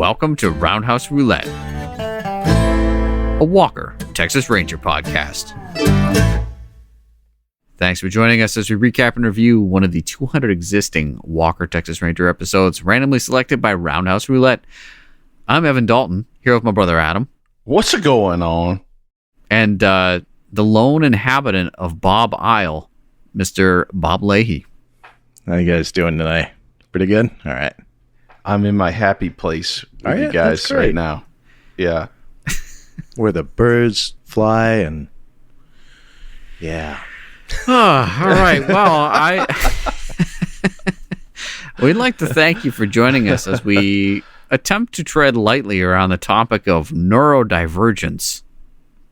welcome to Roundhouse Roulette, a Walker, Texas Ranger podcast. Thanks for joining us as we recap and review one of the 200 existing Walker, Texas Ranger episodes randomly selected by Roundhouse Roulette. I'm Evan Dalton, here with my brother Adam. What's going on? And the lone inhabitant of Bob Isle, Mr. Bob Leahy. How you guys doing tonight? Pretty good? All right. I'm in my happy place with you guys right now. Yeah. Where the birds fly and... Yeah. Oh, all right. Well, we'd like to thank you for joining us as we attempt to tread lightly around the topic of neurodivergence.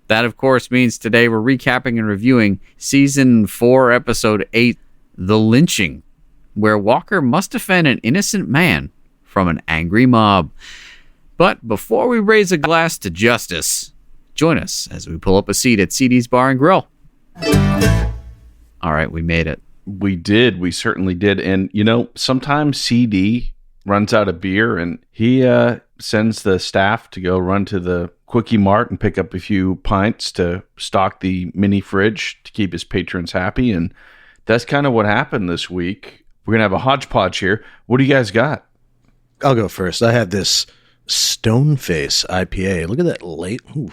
That, of course, means today we're recapping and reviewing Season 4, Episode 8, The Lynching, where Walker must defend an innocent man from an angry mob. But before we raise a glass to justice, join us as we pull up a seat at CD's Bar and Grill. All right, we made it. We did. We certainly did. And, you know, sometimes CD runs out of beer and he sends the staff to go run to the Quickie Mart and pick up a few pints to stock the mini fridge to keep his patrons happy. And that's kind of what happened this week. We're going to have a hodgepodge here. What do you guys got? I'll go first. I have this Stoneface IPA. Look at that late. Ooh.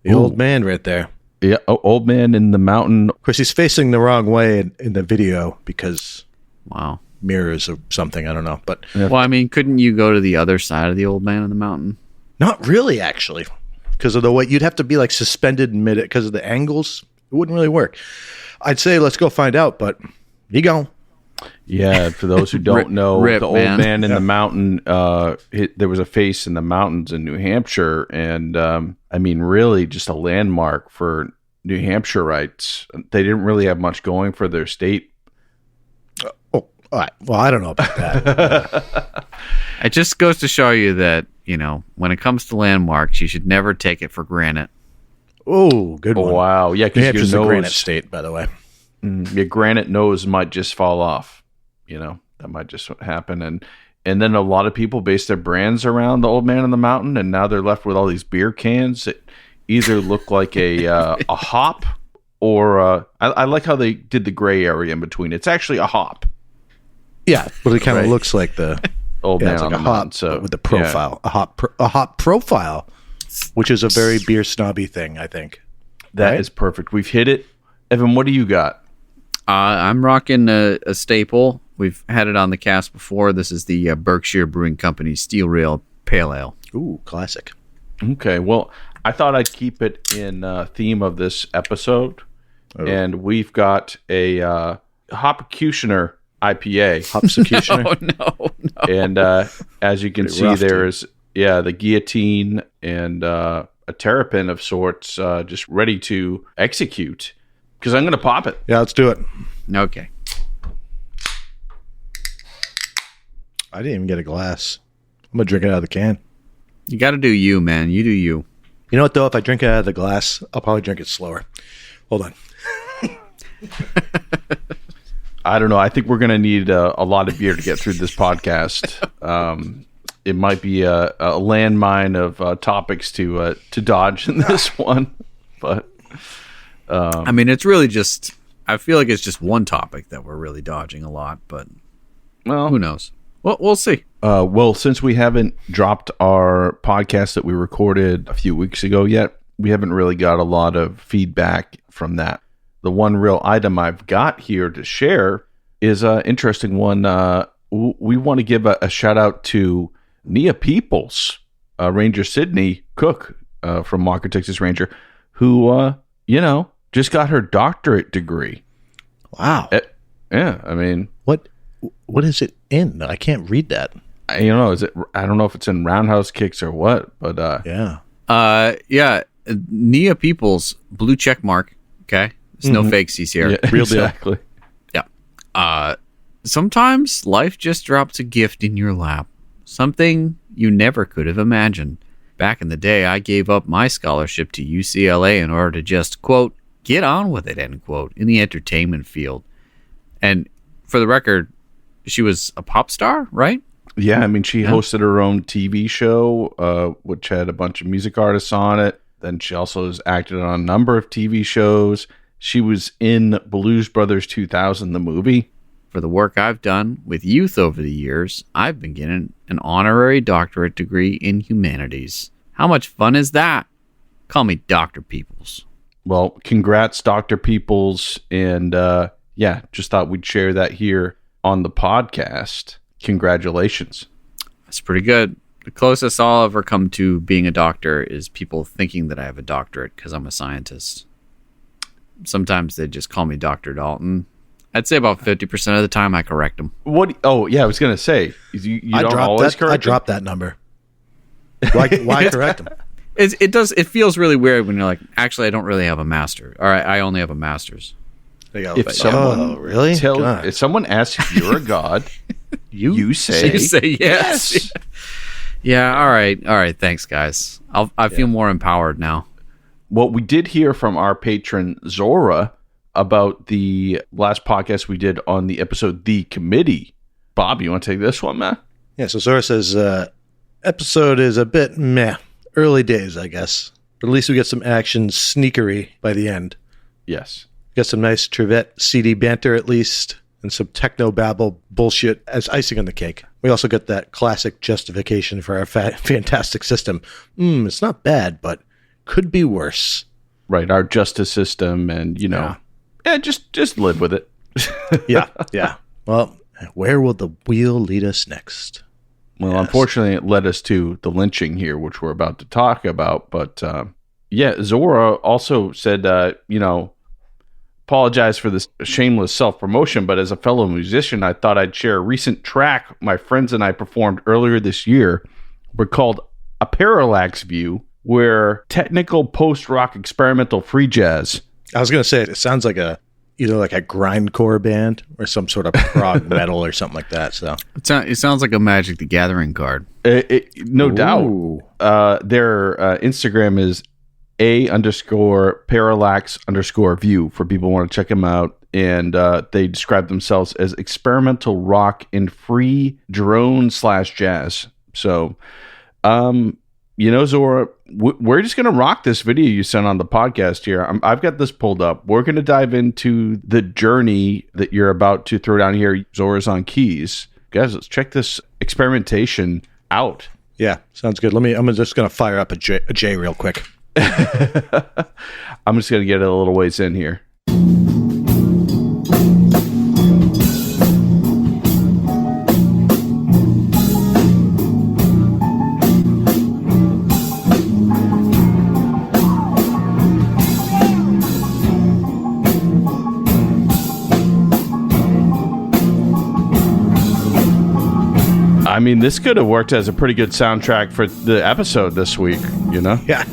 The old man right there. Yeah, old man in the mountain. Of course, he's facing the wrong way in the video because Wow. mirrors or something. I don't know. But Well, I mean, couldn't you go to the other side of the old man in the mountain? not really, actually. Because of the way you'd have to be like suspended in mid because of the angles. It wouldn't really work. I'd say let's go find out, but you go. Yeah, for those who don't know, Rip, the old man in the mountain, there was a face in the mountains in New Hampshire. And, I mean, really just a landmark for New Hampshireites. They didn't really have much going for their state. All right. Well, I don't know about that. It just goes to show you that, you know, when it comes to landmarks, you should never take it for granted. Oh, good one. Wow. Yeah, New because Hampshire's your a nose, granite state, by the way. your granite nose might just fall off. You know, that might just happen. And then a lot of people base their brands around the old man in the mountain, and now they're left with all these beer cans that either look like a hop or I like how they did the gray area in between. It's actually a hop. Yeah, but it kind of looks like the Old man it's on like the a hop mountain. So with the profile, a hop profile, which is a very beer snobby thing, I think. That is perfect. We've hit it. Evan, what do you got? I'm rocking a staple. We've had it on the cast before. This is the Berkshire Brewing Company Steel Rail Pale Ale. Ooh, classic. Okay, well, I thought I'd keep it in theme of this episode, and we've got a Hopcutioner IPA. Hopsecutioner. No. And as you can Pretty see, rough, there's the guillotine and a terrapin of sorts just ready to execute. Because I'm going to pop it. Yeah, let's do it. Okay. I didn't even get a glass. I'm going to drink it out of the can. You got to do you, man. You do you. You know what, though? If I drink it out of the glass, I'll probably drink it slower. Hold on. I don't know. I think we're going to need a lot of beer to get through this podcast. It might be a landmine of topics to dodge in this one. But I mean, it's really just, I feel like it's just one topic that we're really dodging a lot, but who knows? Well, we'll see. Well, since we haven't dropped our podcast that we recorded a few weeks ago yet, we haven't really got a lot of feedback from that. The one real item I've got here to share is an interesting one. We want to give a shout out to Nia Peoples, Ranger Sydney Cook from Walker, Texas Ranger, who, just got her doctorate degree. Wow. Yeah, I mean... What is it in? I can't read that. I don't know if it's in Roundhouse kicks or what, but... Yeah. Nia Peoples, blue check mark, okay? There's no fakesies here. Yeah, Real deal. exactly. Yeah. Sometimes life just drops a gift in your lap. Something you never could have imagined. Back in the day, I gave up my scholarship to UCLA in order to just, quote, get on with it, end quote, in the entertainment field. And for the record, she was a pop star, right? Yeah, I mean, she hosted her own TV show, which had a bunch of music artists on it. Then she also has acted on a number of TV shows. She was in Blues Brothers 2000, the movie. For the work I've done with youth over the years, I've been getting an honorary doctorate degree in humanities. How much fun is that? Call me Dr. Peoples. Well, congrats, Dr. Peoples. And just thought we'd share that here on the podcast. Congratulations. That's pretty good. The closest I'll ever come to being a doctor is people thinking that I have a doctorate because I'm a scientist. Sometimes they just call me Dr. Dalton. I'd say about 50% of the time I correct them. What? Oh, yeah, I was going to say, you don't always correct I dropped that number. Why correct them? It feels really weird when you're like, actually, I don't really have a master. All right, I only have a master's. If someone really? If someone asks if you're a god, you say yes. Yeah, all right. Thanks, guys. I feel more empowered now. What we did hear from our patron Zora about the last podcast we did on the episode The Committee. Bob, you want to take this one, man? Yeah, so Zora says, episode is a bit meh. Early days, I guess. But at least we get some action sneakery by the end. Yes. Got some nice Trivette CD banter at least, and some techno-babble bullshit as icing on the cake. We also get that classic justification for our fantastic system. It's not bad, but could be worse. Right, our justice system, and, just live with it. Yeah. Well, where will the wheel lead us next? Well, unfortunately, it led us to the lynching here, which we're about to talk about. But, Zora also said, apologize for this shameless self-promotion, but as a fellow musician, I thought I'd share a recent track my friends and I performed earlier this year. We're called A Parallax View, where technical post-rock experimental free jazz. I was going to say, it sounds like either like a grindcore band or some sort of prog metal or something like that. So it sounds like a Magic the Gathering card. No doubt. Their Instagram is _parallax_view for people who want to check them out. And they describe themselves as experimental rock and free drone/jazz. So, Zora, we're just going to rock this video you sent on the podcast here. I've got this pulled up. We're going to dive into the journey that you're about to throw down here. Zora's on keys. Guys, let's check this experimentation out. Yeah, sounds good. I'm just going to fire up a J real quick. I'm just going to get it a little ways in here. I mean, this could have worked as a pretty good soundtrack for the episode this week, Yeah.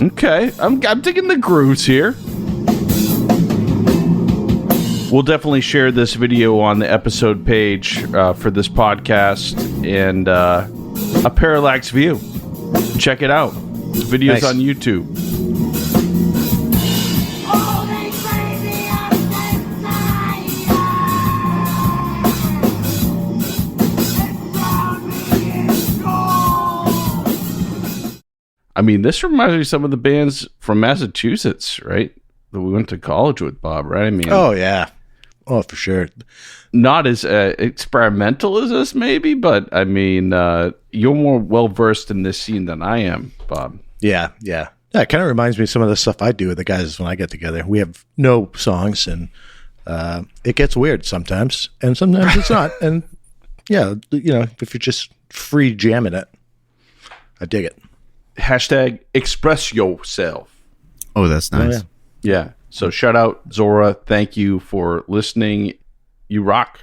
Okay, I'm digging the grooves here. We'll definitely share this video on the episode page for this podcast and A Parallax View. Check it out. Videos on YouTube. I mean, this reminds me of some of the bands from Massachusetts, right? That we went to college with, Bob, right? I mean, oh, yeah. Oh, for sure. Not as experimental as this, maybe, but I mean, you're more well-versed in this scene than I am, Bob. Yeah. Yeah, it kind of reminds me of some of the stuff I do with the guys when I get together. We have no songs, and it gets weird sometimes, and sometimes it's not. And, yeah, if you're just free jamming it, I dig it. Hashtag express yourself. Oh, that's nice. Oh, yeah. So shout out, Zora. Thank you for listening. You rock.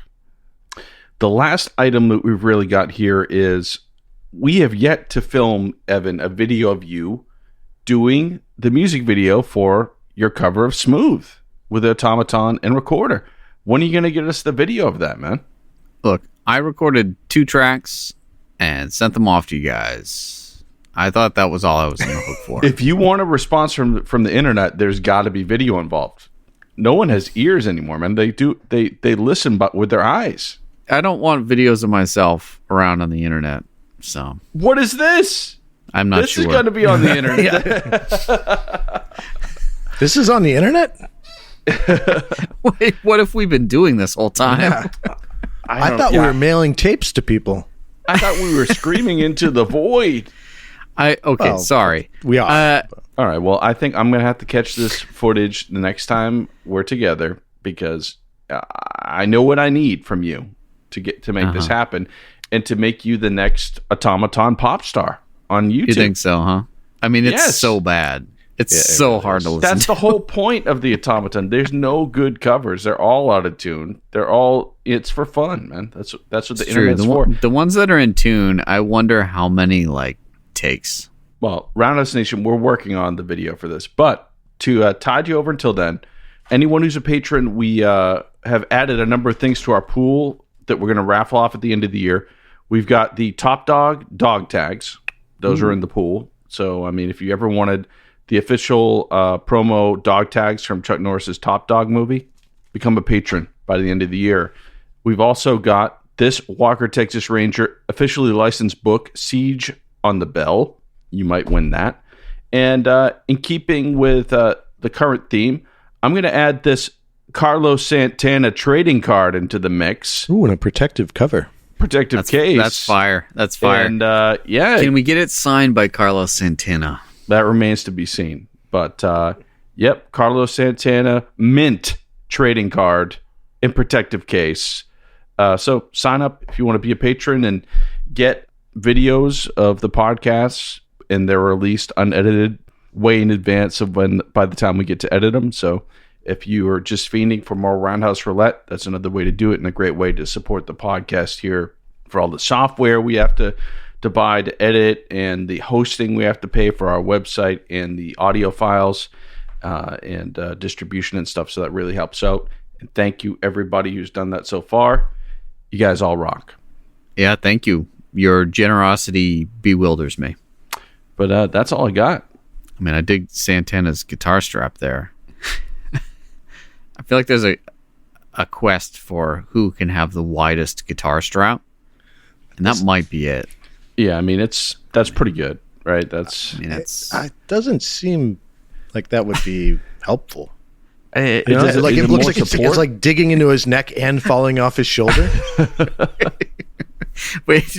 The last item that we've really got here is we have yet to film, Evan, a video of you doing the music video for your cover of Smooth with Automaton and Recorder. When are you going to get us the video of that, man? Look, I recorded 2 tracks and sent them off to you guys. I thought that was all I was going to hook for. If you want a response from the internet, there's got to be video involved. No one has ears anymore, man. They listen but with their eyes. I don't want videos of myself around on the internet. So what is this? I'm not sure. This is going to be on the internet. This is on the internet? Wait, what if we've been doing this whole time? Yeah. I thought we were mailing tapes to people. I thought we were screaming into the void. Sorry. We are. All right. Well, I think I'm going to have to catch this footage the next time we're together because I know what I need from you to make this happen and to make you the next automaton pop star on YouTube. You think so, huh? I mean, it's so bad. It's so hard to listen That's to. the whole point of the automaton. There's no good covers. They're all out of tune. It's for fun, man. That's what the internet's for. The ones that are in tune, I wonder how many takes. Well, Roundhouse Nation, we're working on the video for this. But to tide you over until then, anyone who's a patron, we have added a number of things to our pool that we're going to raffle off at the end of the year. We've got the Top Dog dog tags. Those are in the pool. So, I mean, if you ever wanted the official promo dog tags from Chuck Norris's Top Dog movie, become a patron by the end of the year. We've also got this Walker Texas Ranger officially licensed book, Siege on the Bell. You might win that. And in keeping with the current theme, I'm going to add this Carlos Santana trading card into the mix. Ooh, and a protective cover. Protective case. That's fire. That's fire. And can we get it signed by Carlos Santana? That remains to be seen. But yep, Carlos Santana mint trading card in protective case. So sign up if you want to be a patron and get videos of the podcasts, and they're released unedited way in advance of by the time we get to edit them. So if you are just fiending for more Roundhouse Roulette, that's another way to do it and a great way to support the podcast here for all the software we have to buy to edit and the hosting we have to pay for our website and the audio files and distribution and stuff. So that really helps out. And thank you everybody who's done that so far. You guys all rock. Yeah, thank you. Your generosity bewilders me. But that's all I got. I mean, I dig Santana's guitar strap there. I feel like there's a quest for who can have the widest guitar strap, and that might be it. Yeah, I mean that's pretty good, right? It doesn't seem like that would be helpful. It looks like it's like digging into his neck and falling off his shoulder. Wait,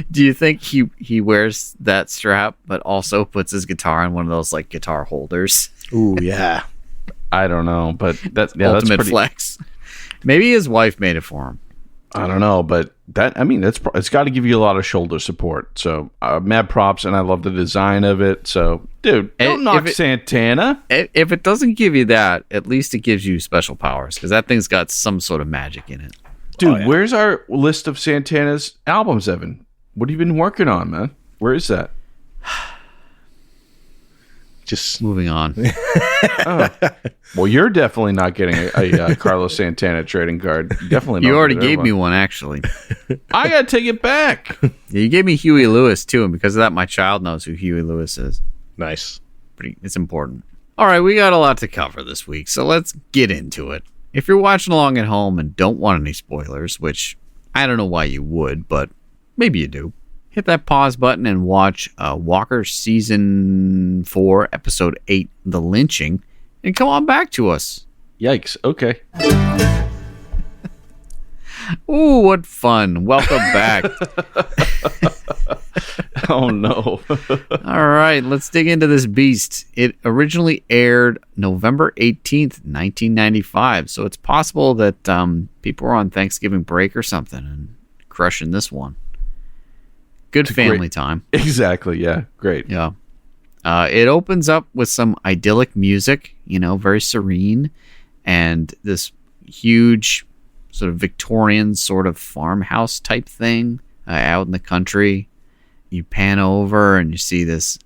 do you think he wears that strap, but also puts his guitar in one of those guitar holders? Ooh, yeah. I don't know, but that's ultimate flex. Maybe his wife made it for him. I don't know, but it's got to give you a lot of shoulder support. So mad props, and I love the design of it. So, dude, don't knock Santana. If it doesn't give you that, at least it gives you special powers because that thing's got some sort of magic in it. Dude, where's our list of Santana's albums, Evan? What have you been working on, man? Where is that? Just moving on. Well, you're definitely not getting a Carlos Santana trading card. Definitely not. You already gave me one, actually. I got to take it back. Yeah, you gave me Huey Lewis, too, and because of that, my child knows who Huey Lewis is. Nice. It's important. All right, we got a lot to cover this week, so let's get into it. If you're watching along at home and don't want any spoilers, which I don't know why you would, but maybe you do, hit that pause button and watch Walker Season 4, Episode 8, The Lynching, and come on back to us. Yikes. Okay. Ooh, what fun. Welcome back. Oh, no. All right, let's dig into this beast. It originally aired November 18th, 1995, so it's possible that people were on Thanksgiving break or something and crushing this one. Good family time. Exactly, yeah. Great. Yeah. It opens up with some idyllic music, very serene, and this huge sort of Victorian sort of farmhouse type thing out in the country. You pan over and you see this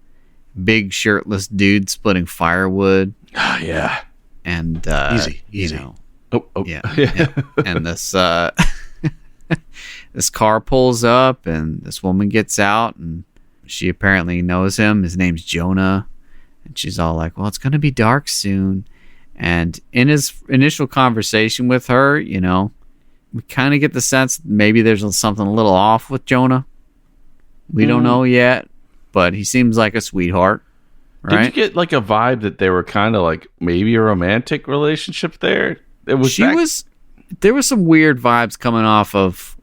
big shirtless dude splitting firewood. Oh, yeah. And, easy. Yeah. And this, this car pulls up and this woman gets out and She apparently knows him. His name's Jonah. And she's all like, well, it's going to be dark soon. And in his initial conversation with her, you know, we kind of get the sense maybe there's something a little off with Jonah. We don't know yet, but he seems like a sweetheart. Right? Did you get like a vibe that they were kind of like maybe a romantic relationship there? There was some weird vibes coming off of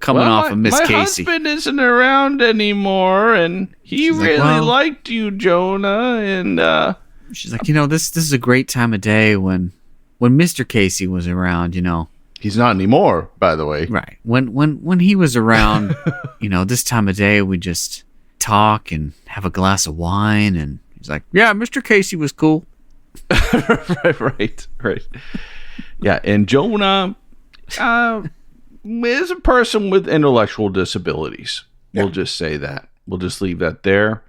Miss Casey. My husband isn't around anymore, and she's really liked you, Jonah. And she's like, you know, this is a great time of day when Mr. Casey was around. You know, he's not anymore, by the way. Right. When he was around, you know, this time of day we just talk and have a glass of wine, and he's like, yeah, Mr. Casey was cool. right. Yeah, and Jonah is a person with intellectual disabilities. We'll just say that. We'll just leave that there.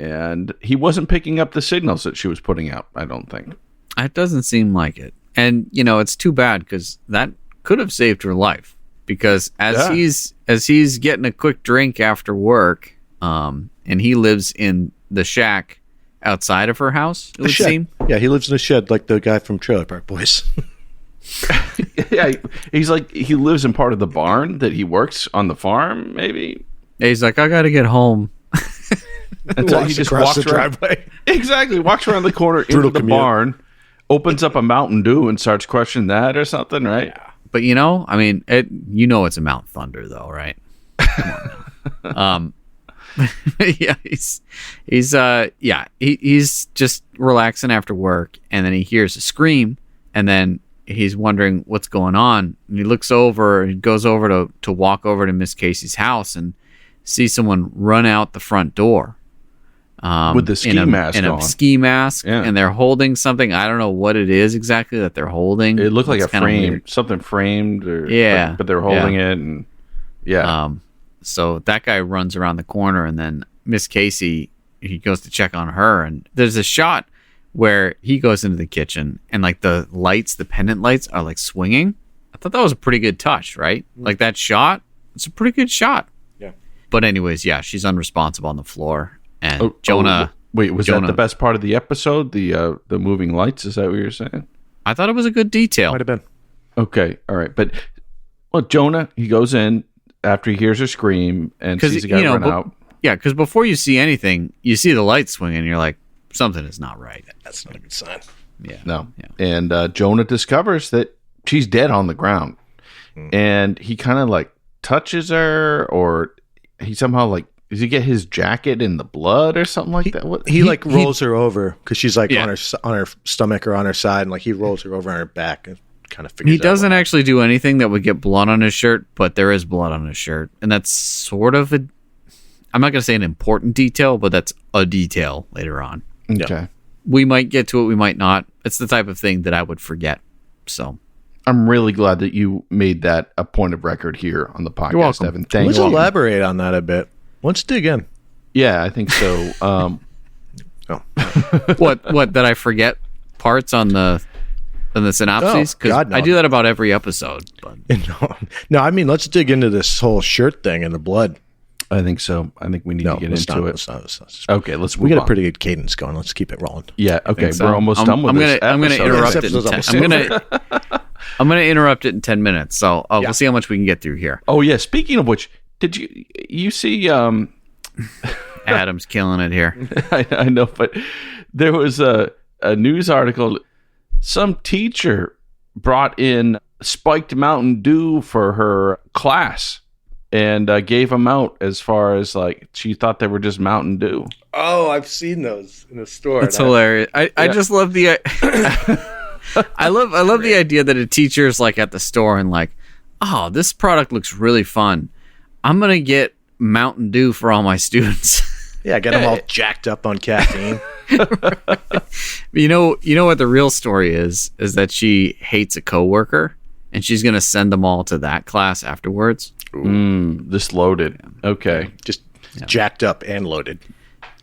And he wasn't picking up the signals that she was putting out, I don't think. It doesn't seem like it. And, you know, it's too bad because that could have saved her life. Because as he's getting a quick drink after work, and he lives in the shack outside of her house, it would seem. Yeah, he lives in a shed like the guy from Trailer Park Boys. Yeah, he's like, he lives in part of the barn that he works on the farm, maybe. Yeah, he's like, I got to get home. And so he just walks the driveway. Exactly, walks around the corner into the barn, opens up a Mountain Dew and starts crushing that or something, right? Yeah. But you know, I mean, it's a Mount Thunder though, right? Come on now. Yeah, he's just relaxing after work, and then he hears a scream, and then he's wondering what's going on, and he looks over and goes over to walk over to Miss Casey's house and sees someone run out the front door with the ski mask on. A ski mask, and they're holding something. I don't know what it is exactly that they're holding. It looked like a frame, something framed, or but they're holding it, and so that guy runs around the corner, and then Miss Casey, he goes to check on her, and there's a shot where he goes into the kitchen, and like the pendant lights are like swinging. I thought that was a pretty good touch, right? Like that shot, it's a pretty good shot. Yeah. But anyways, yeah, she's unresponsive on the floor, and Jonah. Wait, was that the best part of the episode? The moving lights? Is that what you're saying? I thought it was a good detail. Might have been. Okay, all right, but Jonah, he goes in after he hears her scream and sees the guy run out. Yeah, because before you see anything, you see the lights swinging, and you're like, something is not right. That's not a good sign. Yeah. No. Yeah. And Jonah discovers that she's dead on the ground. And he kind of like touches her, or he somehow like, does he get his jacket in the blood or something like that? He rolls her over because she's like on her stomach or on her side, and like he rolls her over on her back and kind of figures. He doesn't actually do anything that would get blood on his shirt, but there is blood on his shirt, and that's sort of I'm not going to say an important detail, but that's a detail later on. Okay. Yeah. We might get to it, we might not. It's the type of thing that I would forget. So I'm really glad that you made that a point of record here on the podcast, You're welcome. Evan. Thank Let's you. elaborate on that a bit. Let's dig in. Yeah, I think so. What that I forget parts on the synopses? Because I do that about every episode. But. No, I mean, let's dig into this whole shirt thing and the blood. I think so. I think we need to get into it. Okay, let's move on. We got a pretty good cadence going. Let's keep it rolling. Yeah, okay. We're almost done with this. I'm going to interrupt it. I'm going to interrupt it in 10 minutes. So we'll see how much we can get through here. Oh, yeah. Speaking of which, did you see... Adam's killing it here. I know, but there was a news article. Some teacher brought in spiked Mountain Dew for her class and gave them out as far as like she thought they were just Mountain Dew. Oh, I've seen those in the store. That's hilarious. I just love the I love the idea that a teacher is like at the store and like, oh, this product looks really fun. I'm gonna get Mountain Dew for all my students. Yeah, get them all jacked up on caffeine. You know what the real story is that she hates a coworker and she's going to send them all to that class afterwards. This loaded. Okay. Just jacked up and loaded.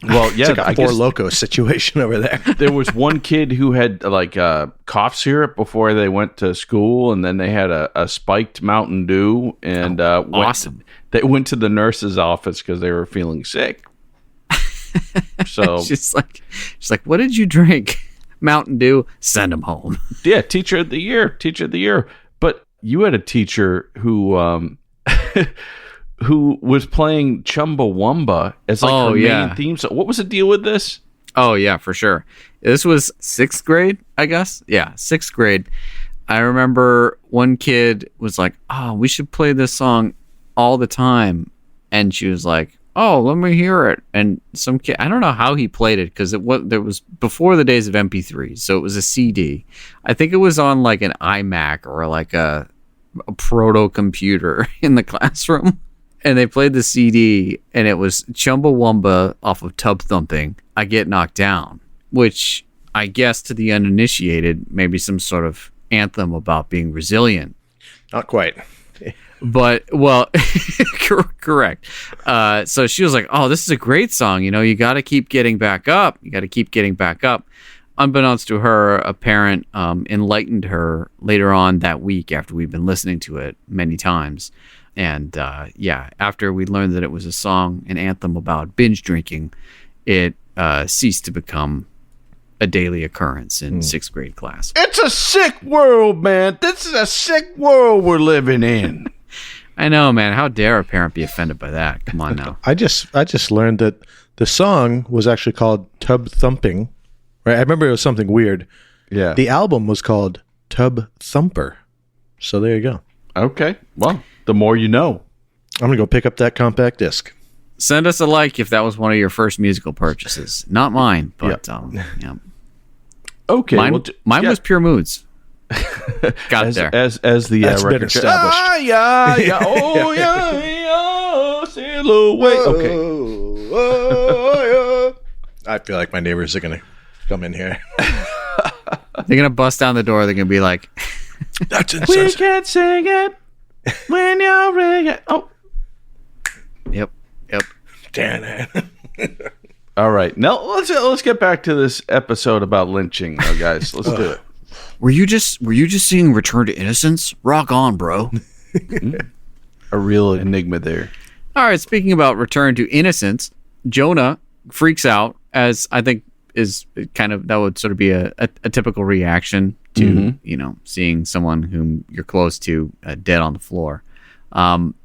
Well, yeah, it's like a Four Loko situation over there. There was one kid who had like cough syrup before they went to school, and then they had a spiked Mountain Dew, and awesome. They went to the nurse's office because they were feeling sick. So she's like, what did you drink? Mountain Dew. Send him home. Yeah, teacher of the year. But you had a teacher who who was playing Chumbawamba as like her main theme. So what was the deal with this? Oh yeah, for sure. This was 6th grade, I guess. Yeah, 6th grade. I remember one kid was like, "Oh, we should play this song all the time," and she was like, "Oh, let me hear it." And some kid, I don't know how he played it because there was before the days of MP3s, so it was a CD. I think it was on like an iMac or like a proto computer in the classroom, and they played the CD, and it was Chumbawamba off of Tub Thumping. I Get Knocked Down, which I guess to the uninitiated, maybe some sort of anthem about being resilient. Not quite. But, well, correct. So she was like, "Oh, this is a great song. You know, you got to keep getting back up. You got to keep getting back up." Unbeknownst to her, a parent enlightened her later on that week after we'd been listening to it many times. And, after we learned that it was a song, an anthem about binge drinking, it ceased to become a daily occurrence in 6th grade class. It's a sick world, man. This is a sick world we're living in. I know, man. How dare a parent be offended by that? Come on now. I just learned that the song was actually called Tub Thumping. Right? I remember it was something weird. Yeah. The album was called Tub Thumper. So there you go. Okay. Well, the more you know. I'm going to go pick up that compact disc. Send us a like if that was one of your first musical purchases. Not mine, but yeah. Okay. Mine was Pure Moods. Got it there. As the That's been record established. Oh, yeah. Silhouette. Okay. I feel like my neighbors are going to come in here. They're going to bust down the door. They're going to be like, That's We insensitive. can't sing it when you're ringing. Oh. Yep. Damn it. All right. Now let's get back to this episode about lynching, guys. Let's do it. Were you just seeing Return to Innocence? Rock on, bro. A real enigma there. All right, speaking about Return to Innocence, Jonah freaks out, as I think is kind of, that would sort of be a typical reaction to, seeing someone whom you're close to dead on the floor.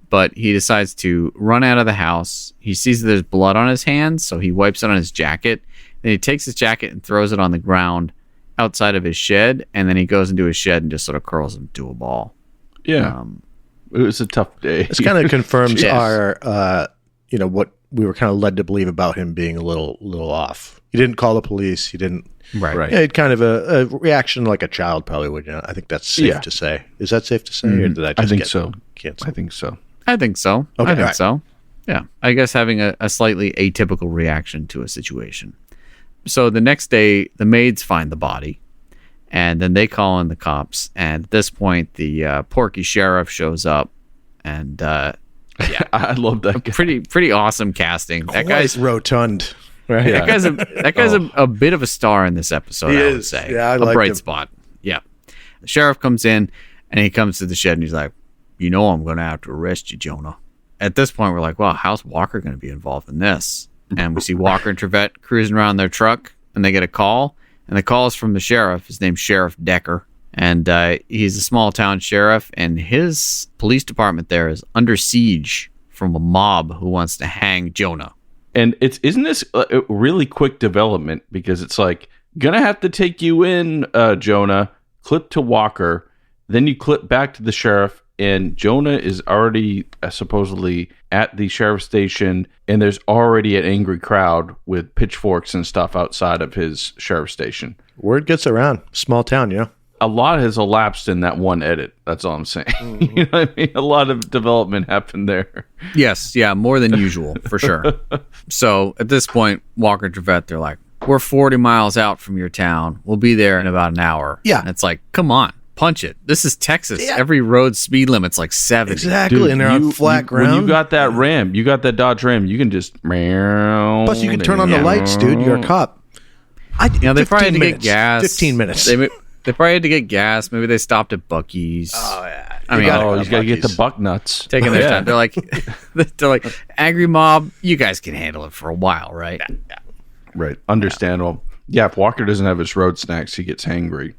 But he decides to run out of the house. He sees that there's blood on his hands, so he wipes it on his jacket. Then he takes his jacket and throws it on the ground outside of his shed, and then he goes into his shed and just sort of curls into a ball. Yeah. It was a tough day. This kind of confirms our, what we were kind of led to believe about him being a little off. He didn't call the police. He didn't. Right. Yeah, kind of a reaction like a child probably would. I think that's safe to say. Is that safe to say, or did I just think so. Canceled? I think so. I think so. Okay, I think so. Yeah. I guess having a slightly atypical reaction to a situation. So the next day, the maids find the body, and then they call in the cops. And at this point, the Porky sheriff shows up, and I love that guy. pretty awesome casting. That guy's rotund. Right? That guy's a bit of a star in this episode. He I would is. say, Yeah, I a like bright him. spot. Yeah. The sheriff comes in, and he comes to the shed, and he's like, I'm going to have to arrest you, Jonah. At this point, we're like, wow, how's Walker going to be involved in this? And we see Walker and Trevette cruising around their truck, and they get a call. And the call is from the sheriff. His name's Sheriff Decker. And he's a small town sheriff, and his police department there is under siege from a mob who wants to hang Jonah. And isn't this a really quick development? Because it's like, gonna have to take you in, Jonah. Clip to Walker. Then you clip back to the sheriff. And Jonah is already supposedly at the sheriff's station, and there's already an angry crowd with pitchforks and stuff outside of his sheriff's station. Word gets around. Small town, A lot has elapsed in that one edit. That's all I'm saying. Mm-hmm. You know what I mean? A lot of development happened there. Yes, yeah, more than usual, for sure. So at this point, Walker and Trevette, they're like, we're 40 miles out from your town. We'll be there in about an hour. Yeah. And it's like, come on. Punch it. This is Texas. Yeah. Every road speed limit's like 70. Exactly. Dude, and they're on flat ground. When you got that Ram, you got that Dodge Ram, you can just... Plus, you can turn on the lights, dude. You're a cop. They probably had to get gas. 15 minutes. They probably had to get gas. Maybe they stopped at Buc-ee's. Oh yeah. I mean, he's got to get the buck nuts. taking their time. They're like, angry mob. You guys can handle it for a while, right? Yeah. Right. Understandable. Yeah. If Walker doesn't have his road snacks, he gets hangry.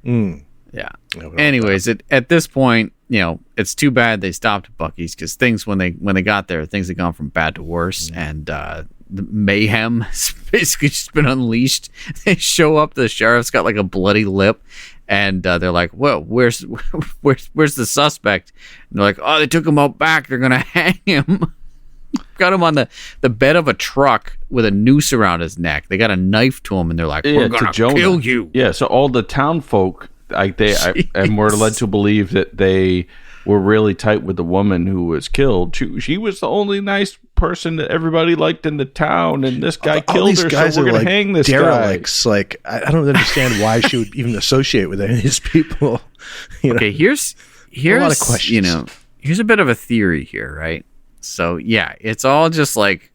Yeah. Anyways, at this point, it's too bad they stopped at Buc-ee's because things when they got there, things had gone from bad to worse, and the mayhem has basically just been unleashed. They show up, the sheriff's got like a bloody lip, and they're like, "Well, where's the suspect?" And they're like, "Oh, they took him out back. They're gonna hang him." Got him on the bed of a truck with a noose around his neck. They got a knife to him, and they're like, "We're gonna kill you." Yeah. So all the town folk, and we're led to believe that they were really tight with the woman who was killed. She was the only nice person that everybody liked in the town, and this guy killed her, so we're going to hang this derelicts. guy. Like, I don't understand why she would even associate with any of these people. Okay, here's a lot of questions. Here's a bit of a theory here, right? So, yeah, it's all just like,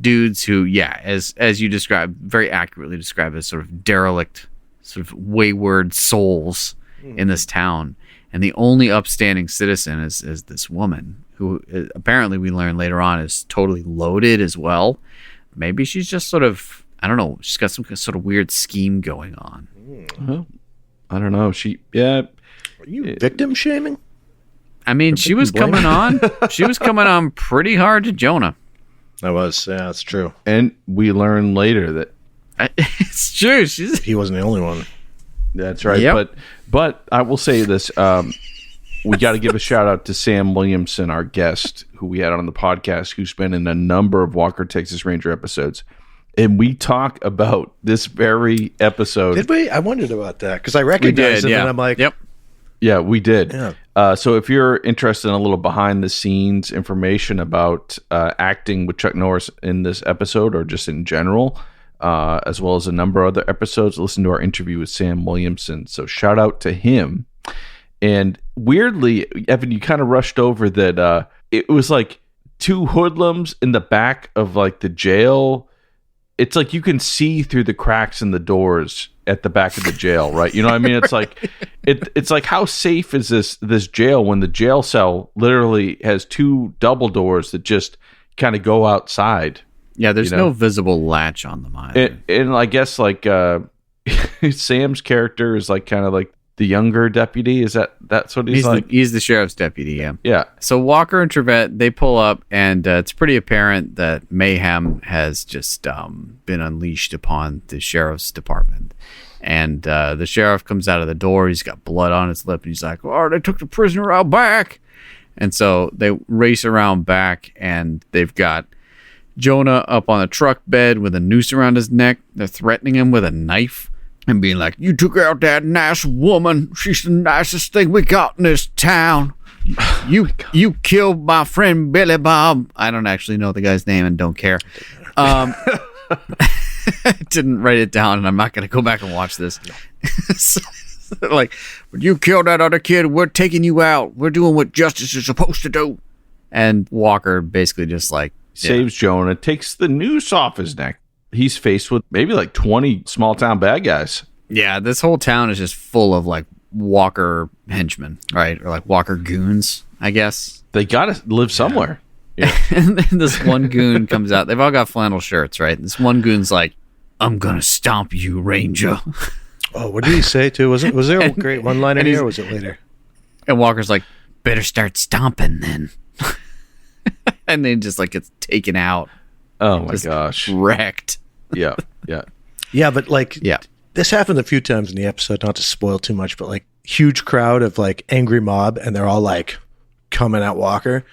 dudes who, as you described, very accurately described as sort of derelict, sort of wayward souls in this town. And the only upstanding citizen is this woman who apparently we learn later on is totally loaded as well. Maybe she's just sort of, I don't know, she's got some sort of weird scheme going on. Well, I don't know. Are you victim shaming? I mean, she was coming on. She was coming on pretty hard to Jonah. I was. Yeah, that's true. And we learn later that it's true. He wasn't the only one. That's right. Yep. But I will say this. We got to give a shout out to Sam Williamson, our guest, who we had on the podcast, who's been in a number of Walker, Texas Ranger episodes. And we talk about this very episode. Did we? I wondered about that because I recognized him and I'm like, yep. Yeah, we did. Yeah. So if you're interested in a little behind the scenes information about acting with Chuck Norris in this episode or just in general, as well as a number of other episodes, listen to our interview with Sam Williamson. So shout out to him. And weirdly, Evan, you kind of rushed over that it was like two hoodlums in the back of like the jail. It's like you can see through the cracks in the doors at the back of the jail, right? You know what I mean? It's like it's like, how safe is this jail when the jail cell literally has two double doors that just kind of go outside? Yeah, there's no visible latch on them either. And I guess like Sam's character is like kind of like the younger deputy. That's what he's like? He's the sheriff's deputy, yeah. Yeah. So Walker and Trevette, they pull up, and it's pretty apparent that mayhem has just been unleashed upon the sheriff's department. And the sheriff comes out of the door. He's got blood on his lip, and he's like, "Oh, they took the prisoner out back." And so they race around back, and they've got Jonah up on a truck bed with a noose around his neck. They're threatening him with a knife and being like, "You took out that nice woman. She's the nicest thing we got in this town. You killed my friend Billy Bob." I don't actually know the guy's name and don't care. I didn't write it down, and I'm not going to go back and watch this. Like, "When you killed that other kid, we're taking you out. We're doing what justice is supposed to do." And Walker basically just like saves Jonah, takes the noose off his neck. He's faced with maybe like 20 small town bad guys. Yeah, this whole town is just full of like Walker henchmen, right? Or like Walker goons, I guess. They got to live somewhere. Yeah. And then this one goon comes out. They've all got flannel shirts, right? This one goon's like, "I'm going to stomp you, Ranger." Oh, what did he say too? Was there a great one-liner here, or was it later? And Walker's like, "Better start stomping then." And then just like gets taken out. Oh my gosh. Wrecked. Yeah. Yeah, but like, this happened a few times in the episode, not to spoil too much, but like huge crowd of like angry mob, and they're all like coming at Walker.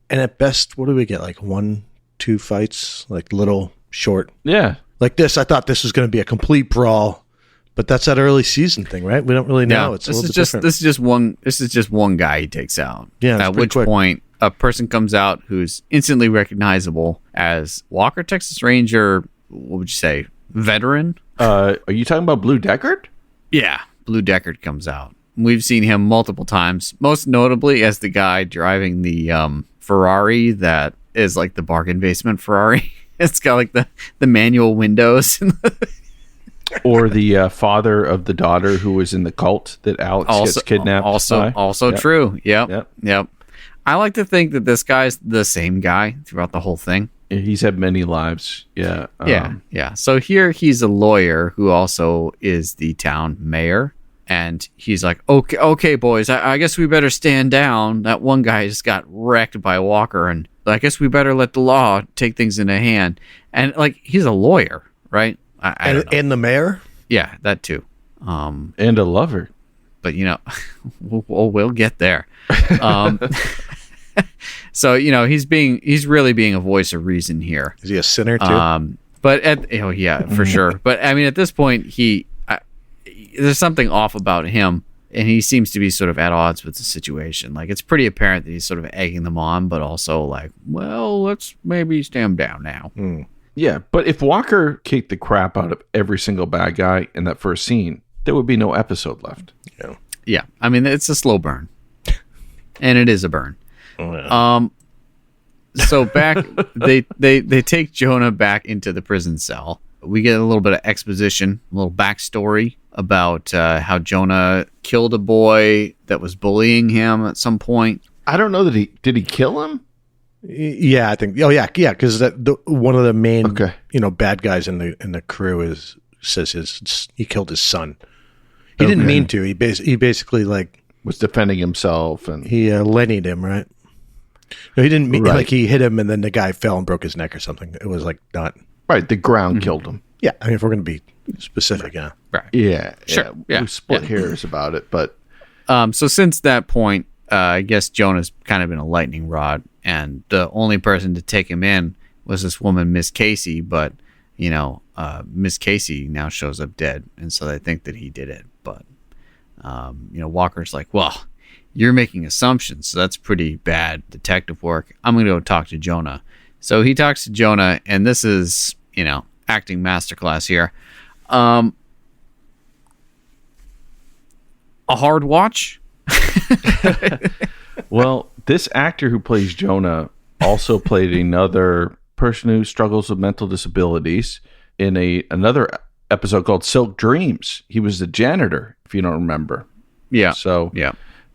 And at best, what do we get? Like 1-2 fights, like little short. Yeah. Like this, I thought this was going to be a complete brawl, but that's that early season thing, right? We don't really know. It's a little bit different. This is just one guy he takes out. Yeah. At which point a person comes out who's instantly recognizable as Walker, Texas Ranger. What would you say? Veteran? Are you talking about Blue Deckard? Yeah, Blue Deckard comes out. We've seen him multiple times, most notably as the guy driving the Ferrari that is like the bargain basement Ferrari. It's got like the manual windows. Or the father of the daughter who was in the cult that Alex gets kidnapped. Also Yep. true. Yep. I like to think that this guy's the same guy throughout the whole thing. He's had many lives. Yeah. Yeah. So here he's a lawyer who also is the town mayor. And he's like, okay, boys, I guess we better stand down. That one guy just got wrecked by Walker, and I guess we better let the law take things in a hand. And like, he's a lawyer, right? I don't know. And the mayor? Yeah, that too. And a lover. But we'll get there. So he's really being a voice of reason here. Is he a sinner too? But for sure. But I mean, at this point, there's something off about him, and he seems to be sort of at odds with the situation. Like, it's pretty apparent that he's sort of egging them on, but also like, well, let's maybe stand down now. Yeah, but if Walker kicked the crap out of every single bad guy in that first scene, there would be no episode left. Yeah. I mean, it's a slow burn, and it is a burn. Oh, yeah. So back, they take Jonah back into the prison cell. We get a little bit of exposition, a little backstory about how Jonah killed a boy that was bullying him at some point. I don't know that did he kill him? Yeah, I think. Oh, yeah, because one of the main, bad guys in the crew says he killed his son. He didn't mean to. He basically like was defending himself, and he Lenny'd him, right? No, he didn't mean like he hit him, and then the guy fell and broke his neck or something. It was like not right. The ground killed him. Yeah, I mean, if we're going to be specific, yeah. Right. Yeah. Sure. Yeah. We split hairs about it, but so since that point, I guess Jonah's kind of been a lightning rod, and the only person to take him in was this woman, Miss Casey. But Miss Casey now shows up dead, and so they think that he did it. But Walker's like, well, you're making assumptions, so that's pretty bad detective work. I'm going to go talk to Jonah. So he talks to Jonah, and this is acting masterclass here. A hard watch. Well, this actor who plays Jonah also played another person who struggles with mental disabilities in another episode called Silk Dreams. He was the janitor, if you don't remember. Yeah. So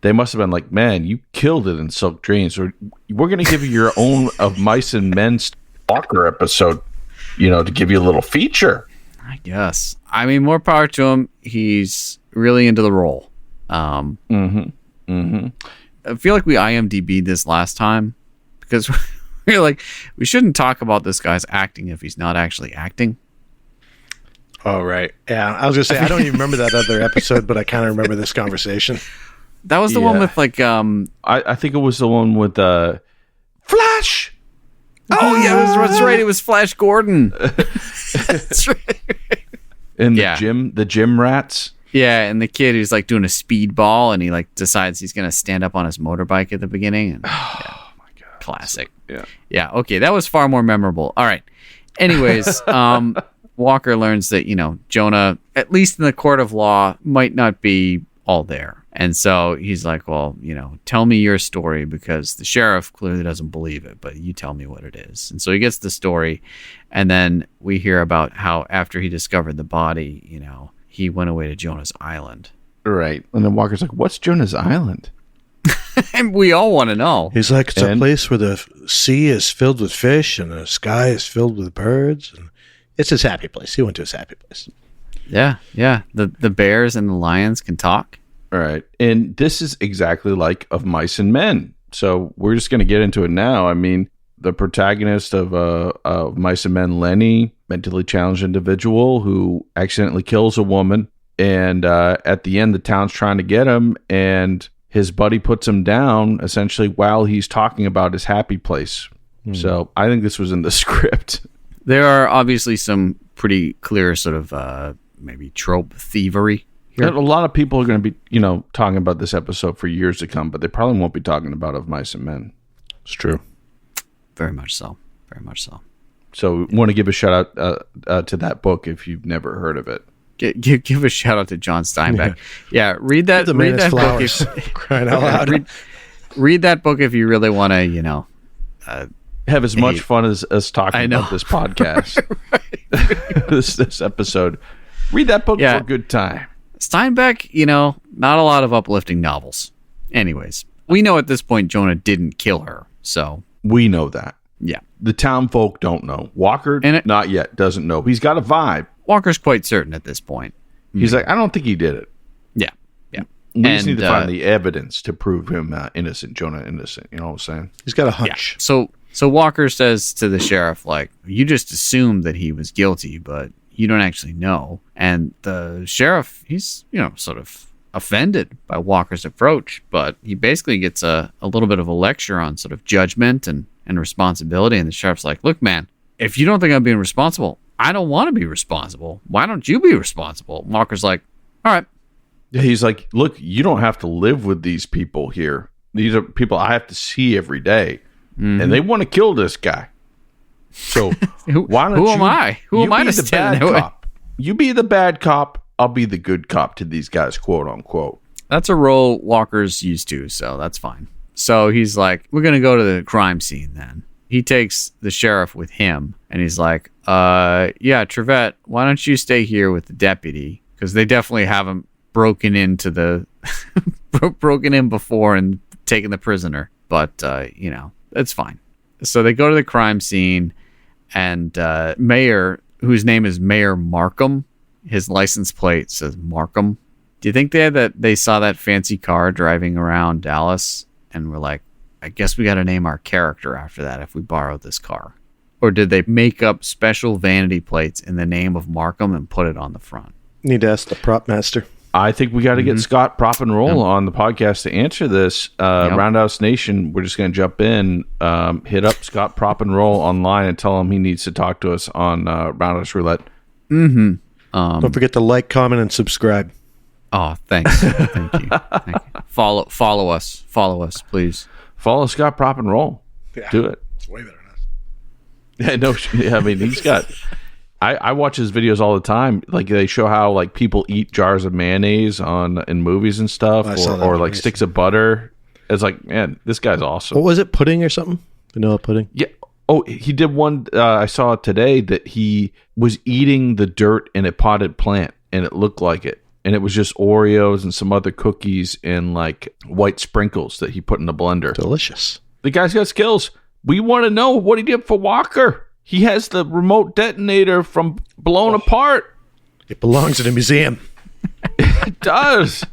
they must have been like, man, you killed it in Silk Dreams. We're going to give you your own of Mice and Men Walker episode, to give you a little feature. I guess. I mean, more power to him. He's really into the role. I feel like we IMDb'd this last time because we're like, we shouldn't talk about this guy's acting if he's not actually acting. Oh, right. Yeah, I was going to say, I don't even remember that other episode, but I kind of remember this conversation. That was the one with like... I think it was the one with Flash! Oh, yeah, that's right. It was Flash Gordon. That's right. And the gym rats. Yeah, and the kid who's like doing a speedball, and he like decides he's going to stand up on his motorbike at the beginning. And, oh, my God. Classic. Yeah, okay. That was far more memorable. All right. Anyways, Walker learns that, Jonah, at least in the court of law, might not be all there. And so he's like, well, tell me your story, because the sheriff clearly doesn't believe it, but you tell me what it is. And so he gets the story. And then we hear about how after he discovered the body, he went away to Jonah's Island. Right. And then Walker's like, what's Jonah's Island? And we all want to know. He's like, it's a place where the sea is filled with fish and the sky is filled with birds. And it's his happy place. He went to his happy place. Yeah. The bears and the lions can talk. All right. And this is exactly like Of Mice and Men. So we're just going to get into it now. I mean, the protagonist of Mice and Men, Lenny, mentally challenged individual who accidentally kills a woman. And at the end, the town's trying to get him. And his buddy puts him down, essentially, while he's talking about his happy place. So I think this was in the script. There are obviously some pretty clear sort of maybe trope thievery here. A lot of people are going to be, talking about this episode for years to come, but they probably won't be talking about Of Mice and Men. It's true. Very much so. Very much so. So we want to give a shout out to that book if you've never heard of it. Give a shout out to John Steinbeck. Yeah, read that. Read that book. Crying out loud. Read that book if you really want to, have as much fun as talking about this podcast. This episode. Read that book Yeah. for a good time. Steinbeck, not a lot of uplifting novels. Anyways, we know at this point Jonah didn't kill her. So, We know that. yeah. The town folk don't know. Walker, not yet, doesn't know. He's got a vibe. Walker's quite certain at this point. He's like, I don't think he did it. Yeah. Yeah. We just need to find the evidence to prove him innocent, Jonah innocent. You know what I'm saying? He's got a Yeah. hunch. So Walker says to the sheriff, like, you just assumed that he was guilty, but you don't actually know. And the sheriff, he's, sort of offended by Walker's approach, but he basically gets a little bit of a lecture on sort of judgment and responsibility. And the sheriff's like, look, man, if you don't think I'm being responsible, I don't want to be responsible. Why don't you be responsible? Walker's like, all right. Yeah, he's like, look, you don't have to live with these people here. These are people I have to see every day. And they want to kill this guy. So why don't who am I? Who am I to stand in the way? cop? You be the bad cop. I'll be the good cop to these guys, quote unquote. That's a role Walker's used to, so that's fine. So he's like, we're going to go to the crime scene then. He takes the sheriff with him, and he's like, yeah, Trevette, why don't you stay here with the deputy? Because they definitely haven't broken into broken in before and taken the prisoner. But, it's fine. So they go to the crime scene, and Mayor, whose name is Mayor Markham, his license plate says Markham. Do you think they saw that fancy car driving around Dallas and were like, I guess we got to name our character after that if we borrow this car? Or did they make up special vanity plates in the name of Markham and put it on the front? Need to ask the prop master. I think we got to get Scott Prop and Roll on the podcast to answer this. Roundhouse Nation, we're just going to jump in, hit up Scott Prop and Roll online and tell him he needs to talk to us on Roundhouse Roulette. Mm-hmm. Don't forget to like, comment, and subscribe. Oh, thanks. Thank you. Thank you. Follow us. Follow us, please. Follow Scott Prop and Roll. Yeah. Do it. It's way better than us. Yeah, no, I mean, he's got... I watch his videos all the time. Like they show how like people eat jars of mayonnaise in movies and stuff, or like sticks of butter. It's like, man, this guy's awesome. What was it? Pudding or something? Vanilla pudding? Yeah. Oh, he did one. I saw today that he was eating the dirt in a potted plant, and it looked like it. And it was just Oreos and some other cookies and like white sprinkles that he put in the blender. Delicious. The guy's got skills. We want to know what he did for Walker. He has the remote detonator from Blown Apart. It belongs in a museum. It does.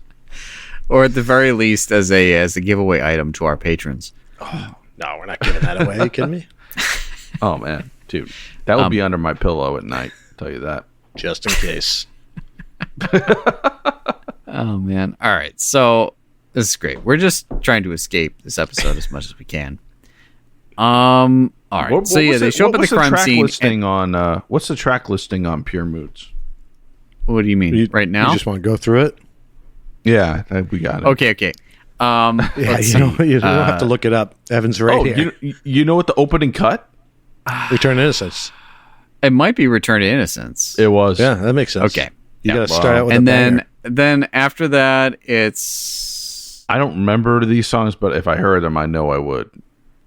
Or at the very least, as a giveaway item to our patrons. Oh, no, we're not giving that away. Are you kidding me? Oh, man. Dude, that would be under my pillow at night. I'll tell you that. Just in case. Oh, man. All right. So this is great. We're just trying to escape this episode as much as we can. All right. So yeah, they show up at the crime scene. What's the track listing on Pure Moods? What do you mean? Right now? You just want to go through it? Yeah, we got it. Okay. Yeah, you don't have to look it up. Evan's right here. You know what the opening cut? Return to Innocence. It might be Return to Innocence. It was. Yeah, that makes sense. Okay. You got to start out with and a banger. then after that, it's... I don't remember these songs, but if I heard them, I know I would.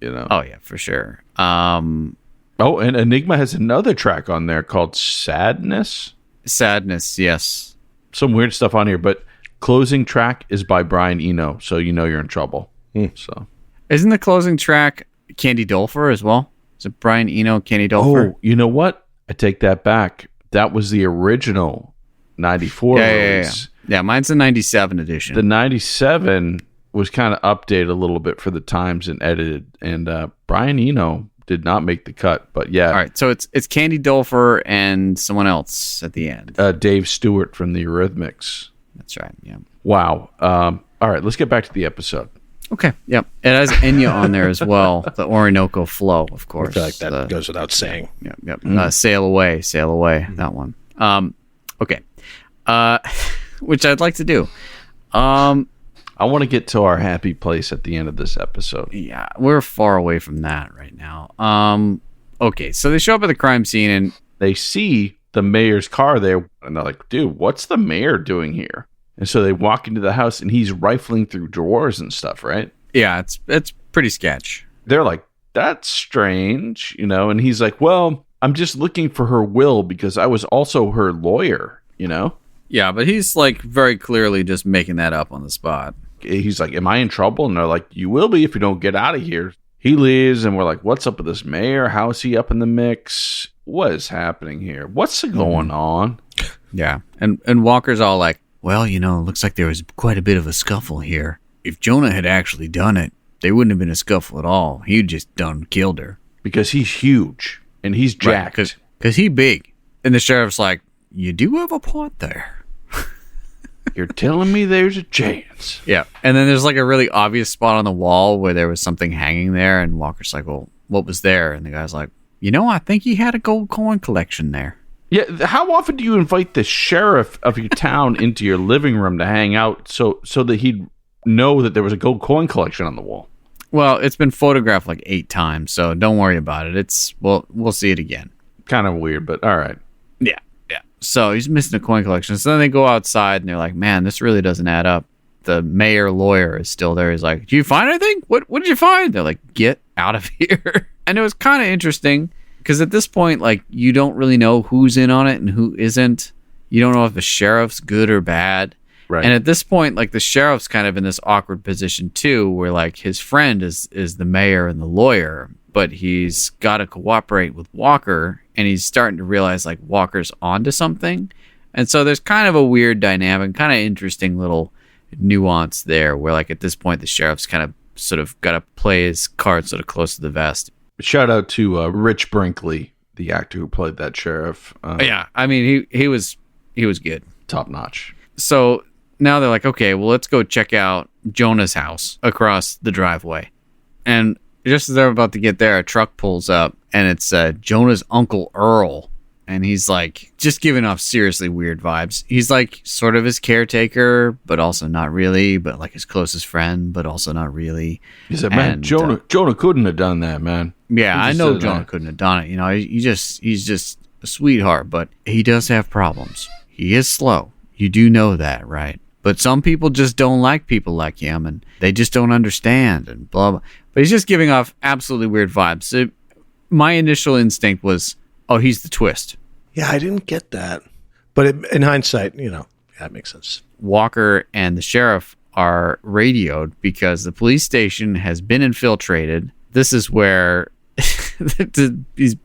Oh yeah, for sure. And Enigma has another track on there called Sadness. Sadness, yes. Some weird stuff on here, but closing track is by Brian Eno, so you know you're in trouble. So, isn't the closing track Candy Dulfer as well? Is it Brian Eno, Candy Dulfer? Oh, you know what? I take that back. That was the original 94 release. Yeah, mine's the 97 edition. The 97 was kind of updated a little bit for the times and edited, and Brian Eno did not make the cut, but yeah. All right, so it's Candy Dulfer and someone else at the end. Dave Stewart from the Eurythmics. That's right, yeah. Wow. All right, let's get back to the episode. Okay, yep. It has Enya on there as well, the Orinoco Flow, of course. I feel like that goes without saying. Yep. Sail Away, that one. Okay. Which I'd like to do. I want to get to our happy place at the end of this episode. Yeah, we're far away from that right now. Okay, so they show up at the crime scene and they see the mayor's car there, and they're like, dude, what's the mayor doing here? And so they walk into the house, and he's rifling through drawers and stuff, right? Yeah, it's pretty sketch. They're like, that's strange, and he's like, well, I'm just looking for her will because I was also her lawyer. you know? Yeah, but he's like very clearly just making that up on the spot. He's like, am I in trouble? And they're like, you will be if you don't get out of here. He leaves, and we're like, what's up with this mayor? How is he up in the mix? What is happening here? What's going on? Yeah. And Walker's all like, well, looks like there was quite a bit of a scuffle here. If Jonah had actually done it, there wouldn't have been a scuffle at all. He'd just done killed her. Because he's huge, and he's jacked. Because he's big. And the sheriff's like, you do have a point there. You're telling me there's a chance. Yeah. And then there's like a really obvious spot on the wall where there was something hanging there. And Walker's like, well, what was there? And the guy's like, I think he had a gold coin collection there. Yeah. How often do you invite the sheriff of your town into your living room to hang out so that he'd know that there was a gold coin collection on the wall? Well, it's been photographed like 8 times, so don't worry about it. We'll see it again. Kind of weird, but all right. Yeah. So he's missing a coin collection. So then they go outside and they're like, man, this really doesn't add up. The mayor lawyer is still there. He's like, did you find anything? What did you find? They're like, get out of here. And it was kind of interesting because at this point, like, you don't really know who's in on it and who isn't. You don't know if the sheriff's good or bad. Right. And at this point, like, the sheriff's kind of in this awkward position too, where like his friend is the mayor and the lawyer, but he's got to cooperate with Walker, and he's starting to realize like Walker's onto something. And so there's kind of a weird dynamic, kind of interesting little nuance there, where like at this point the sheriff's kind of sort of got to play his cards sort of close to the vest. Shout out to Rich Brinkley, the actor who played that sheriff. Yeah, I mean he was good, top notch. So now they're like, okay, well, let's go check out Jonah's house across the driveway. And just as they're about to get there, a truck pulls up, and it's Jonah's Uncle Earl. And he's like, just giving off seriously weird vibes. He's like sort of his caretaker, but also not really, but like his closest friend, but also not really. He said, man, Jonah couldn't have done that, man. Yeah, I know Jonah couldn't have done it. He's just a sweetheart, but he does have problems. He is slow. You do know that, right? But some people just don't like people like him, and they just don't understand, and blah, blah. But he's just giving off absolutely weird vibes. So my initial instinct was, oh, he's the twist. Yeah, I didn't get that. But in hindsight, that makes sense. Walker and the sheriff are radioed because the police station has been infiltrated. This is where these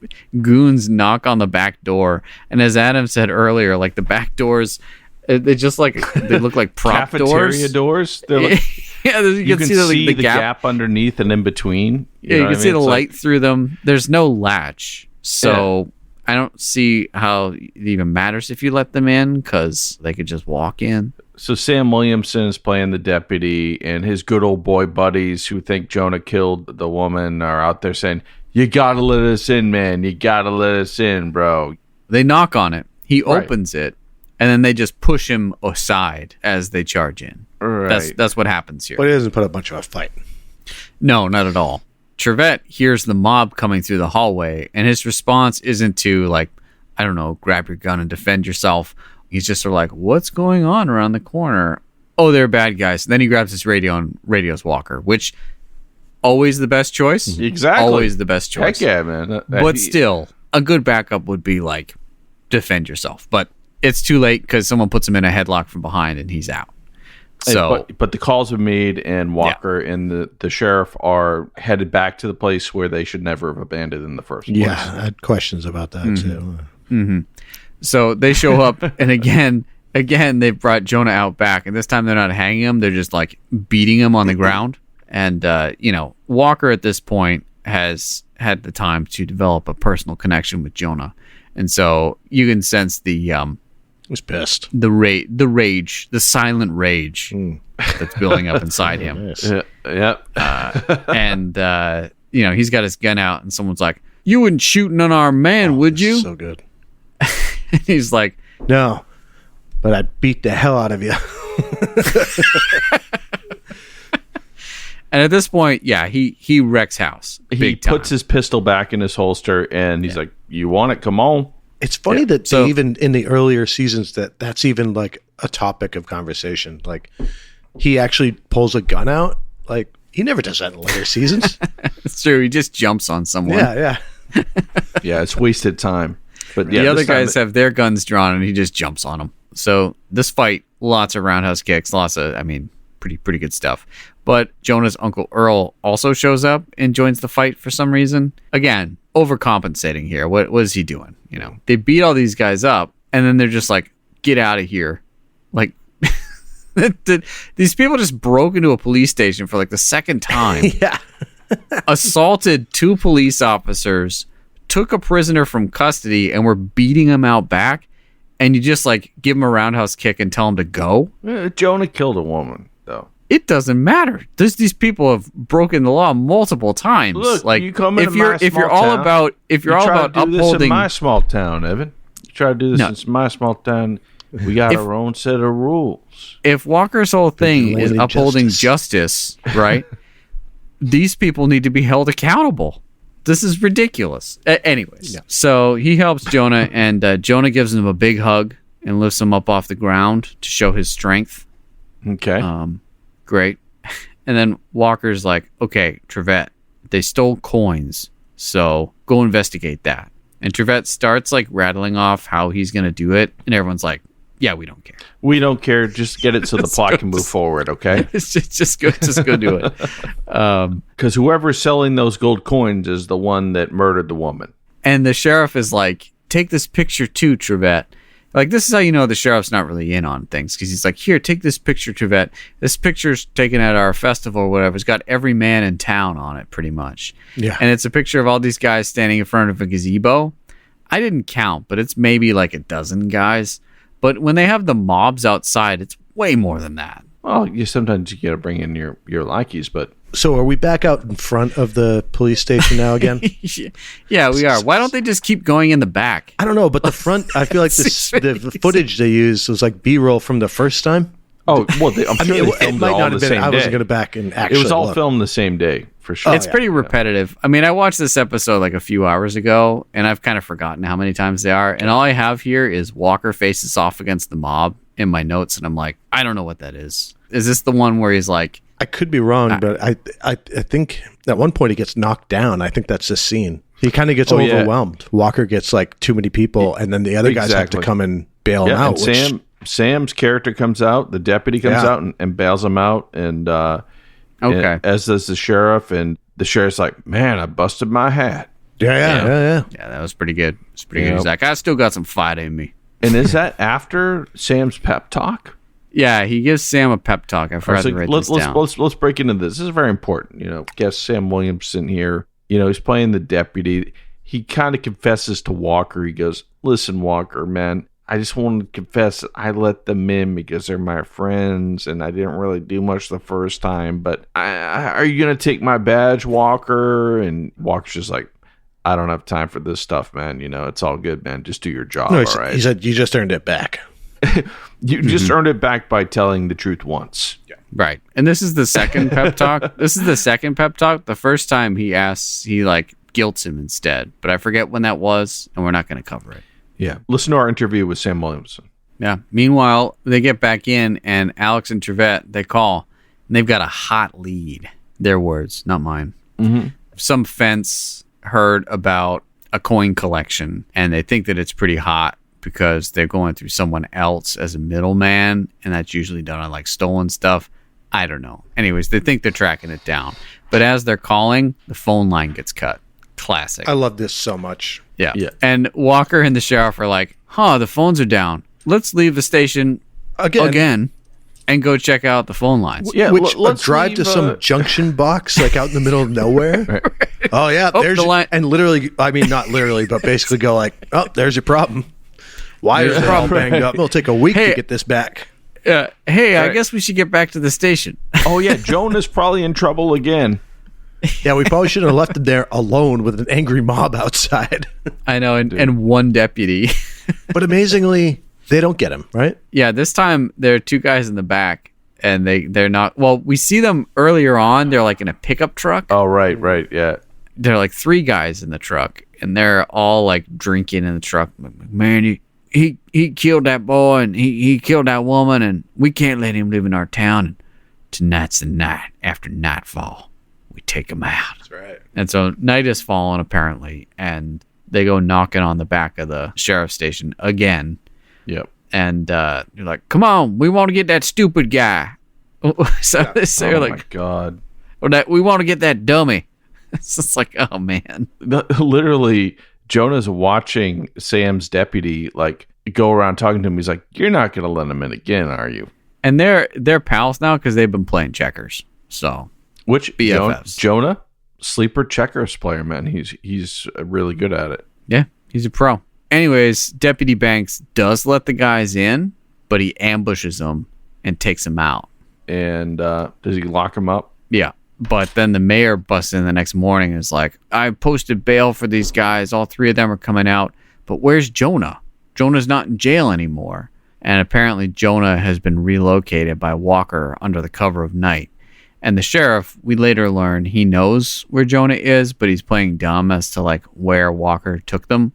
goons knock on the back door. And as Adam said earlier, like the back doors... They just like they look like prop cafeteria doors. They're like, yeah, you can see the gap underneath and in between. You can see the light through them. There's no latch, so I don't see how it even matters if you let them in because they could just walk in. So Sam Williamson is playing the deputy, and his good old boy buddies who think Jonah killed the woman are out there saying, "You gotta let us in, man. You gotta let us in, bro." They knock on it. He opens it. And then they just push him aside as they charge in. Right. That's what happens here. But he doesn't put up much of a fight. No, not at all. Trevette hears the mob coming through the hallway, and his response isn't to, like, I don't know, grab your gun and defend yourself. He's just sort of like, what's going on around the corner? Oh, they're bad guys. And then he grabs his radio and radios Walker, which always the best choice. Exactly. Always the best choice. Heck yeah, man. But still, a good backup would be, like, defend yourself. But it's too late because someone puts him in a headlock from behind and he's out. So, but the calls are made, and Walker and the sheriff are headed back to the place where they should never have abandoned in the first place. Yeah, I had questions about that too. Mm-hmm. So they show up, and again, they've brought Jonah out back, and this time they're not hanging him; they're just like beating him on the ground. And Walker at this point has had the time to develop a personal connection with Jonah, and so you can sense the He's pissed. The rage, the silent rage that's building up inside him. Nice. And he's got his gun out, and someone's like, "You wouldn't shoot on our man, would you?" So good. He's like, "No, but I'd beat the hell out of you." And at this point, he wrecks house. He puts his pistol back in his holster, and he's like, "You want it? Come on." It's funny that they even in the earlier seasons that's even like a topic of conversation. Like he actually pulls a gun out. Like he never does that in later seasons. It's true. He just jumps on someone. Yeah. Yeah, it's wasted time. But the other guys have their guns drawn, and he just jumps on them. So this fight, lots of roundhouse kicks, pretty good stuff. But Jonah's Uncle Earl also shows up and joins the fight for some reason. Again, overcompensating here. What is he doing? They beat all these guys up, and then they're just like, get out of here. Like, these people just broke into a police station for like the second time. Yeah. Assaulted 2 police officers, took a prisoner from custody, and were beating him out back. And you just like give him a roundhouse kick and tell him to go. Jonah killed a woman, though. It doesn't matter. These people have broken the law multiple times. Look, like you come into if you're all about upholding this in my small town, Evan. You try to do this in my small town. We got our own set of rules. If Walker's whole thing is upholding justice, right? These people need to be held accountable. This is ridiculous. Anyways, So he helps Jonah, and Jonah gives him a big hug and lifts him up off the ground to show his strength. Okay. Great. And then Walker's like, okay, Trevette, they stole coins, so go investigate that. And Trevette starts like rattling off how he's going to do it, and everyone's like, yeah, we don't care. We don't care. Just get it so the plot can move forward, okay? just go do it. Because whoever's selling those gold coins is the one that murdered the woman. And the sheriff is like, take this picture too, Trevette. Like, this is how you know the sheriff's not really in on things, because he's like, here, take this picture, Trevette. This picture's taken at our festival or whatever. It's got every man in town on it, pretty much. Yeah. And it's a picture of all these guys standing in front of a gazebo. I didn't count, but it's maybe like a dozen guys. But when they have the mobs outside, it's way more than that. Well, sometimes you got to bring in your likeys, but... So are we back out in front of the police station now again? Yeah, we are. Why don't they just keep going in the back? I don't know, but the front, I feel like the footage they used was like B-roll from the first time. Oh, well, I'm sure they filmed it all on the same day. I wasn't going to back and actually It was all filmed the same day, for sure. It's pretty repetitive. I mean, I watched this episode like a few hours ago, and I've kind of forgotten how many times they are. And all I have here is Walker faces off against the mob in my notes, and I'm like, I don't know what that is. Is this the one where he's like... I could be wrong, but I think at one point he gets knocked down. I think that's this scene. He kind of gets overwhelmed. Yeah. Walker gets like too many people, and then the other guys have to come and bail him out. And Sam's character comes out, the deputy comes out and bails him out, and and as does the sheriff, and the sheriff's like, man, I busted my hat. Yeah, that was pretty good. It's pretty good. He's like, I still got some fight in me. And is that after Sam's pep talk? Yeah, he gives Sam a pep talk. I forgot to write this down. Let's break into this. This is very important. Guest Sam Williamson here. He's playing the deputy. He kind of confesses to Walker. He goes, listen, Walker, man, I just want to confess that I let them in because they're my friends, and I didn't really do much the first time. But are you going to take my badge, Walker? And Walker's just like, I don't have time for this stuff, man. It's all good, man. Just do your job, all right? He said, you just earned it back. You just earned it back by telling the truth once. Yeah. Right. And this is the second pep talk. The first time he guilts him instead. But I forget when that was, and we're not going to cover it. Yeah. Listen to our interview with Sam Williamson. Yeah. Meanwhile, they get back in, and Alex and Trevette, they call, and they've got a hot lead. Their words, not mine. Mm-hmm. Some fence heard about a coin collection, and they think that it's pretty hot, because they're going through someone else as a middleman, and that's usually done on like stolen stuff. I don't know. Anyways, they think they're tracking it down. But as they're calling, the phone line gets cut. Classic. I love this so much. Yeah. And Walker and the sheriff are like, the phones are down. Let's leave the station again and go check out the phone lines. Yeah, let's drive to some junction box like out in the middle of nowhere. Right. Oh, yeah. There's the line. And literally, I mean, not literally, but basically go like, there's your problem. Wires are all banged up. It'll take a week to get this back. I guess we should get back to the station. Oh, yeah. Jonah's probably in trouble again. Yeah, we probably should have left him there alone with an angry mob outside. I know, and one deputy. But amazingly, they don't get him, right? Yeah, this time there are 2 guys in the back, and they're not... Well, we see them earlier on. They're like in a pickup truck. Oh, right, yeah. There are like 3 guys in the truck, and they're all like drinking in the truck. Man, he killed that boy, and he killed that woman, and we can't let him live in our town. And tonight's the night. After nightfall, we take him out. That's right. And so night has fallen, apparently, and they go knocking on the back of the sheriff's station again. Yep. And you're like, come on, we want to get that stupid guy. So they say, Oh like, my god! or that we want to get that dummy. It's just like, oh man. Literally, Jonah's watching Sam's deputy like go around talking to him. He's like, "You're not gonna let him in again, are you?" And they're pals now because they've been playing checkers. So Which BFFs. Jonah, sleeper checkers player, man. He's really good at it. yeah, he's a pro. Anyways, Deputy Banks does let the guys in, but he ambushes them and takes them out. And does he lock him up? Yeah. But then the mayor busts in the next morning and is like, I posted bail for these guys. All three of them are coming out. But where's Jonah? Jonah's not in jail anymore. And apparently Jonah has been relocated by Walker under the cover of night. And the sheriff, we later learn he knows where Jonah is, but he's playing dumb as to like where Walker took them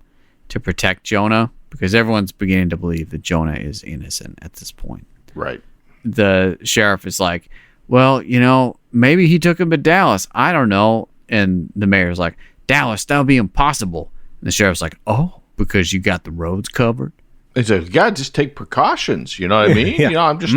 to protect Jonah, because everyone's beginning to believe that Jonah is innocent at this point. Right. The sheriff is like, well, you know, maybe he took him to Dallas. I don't know. And the mayor's like, Dallas, that would be impossible. And the sheriff's like, oh, because you got the roads covered? He's like, you gotta just take precautions. You know what I mean? Yeah. You know, I'm just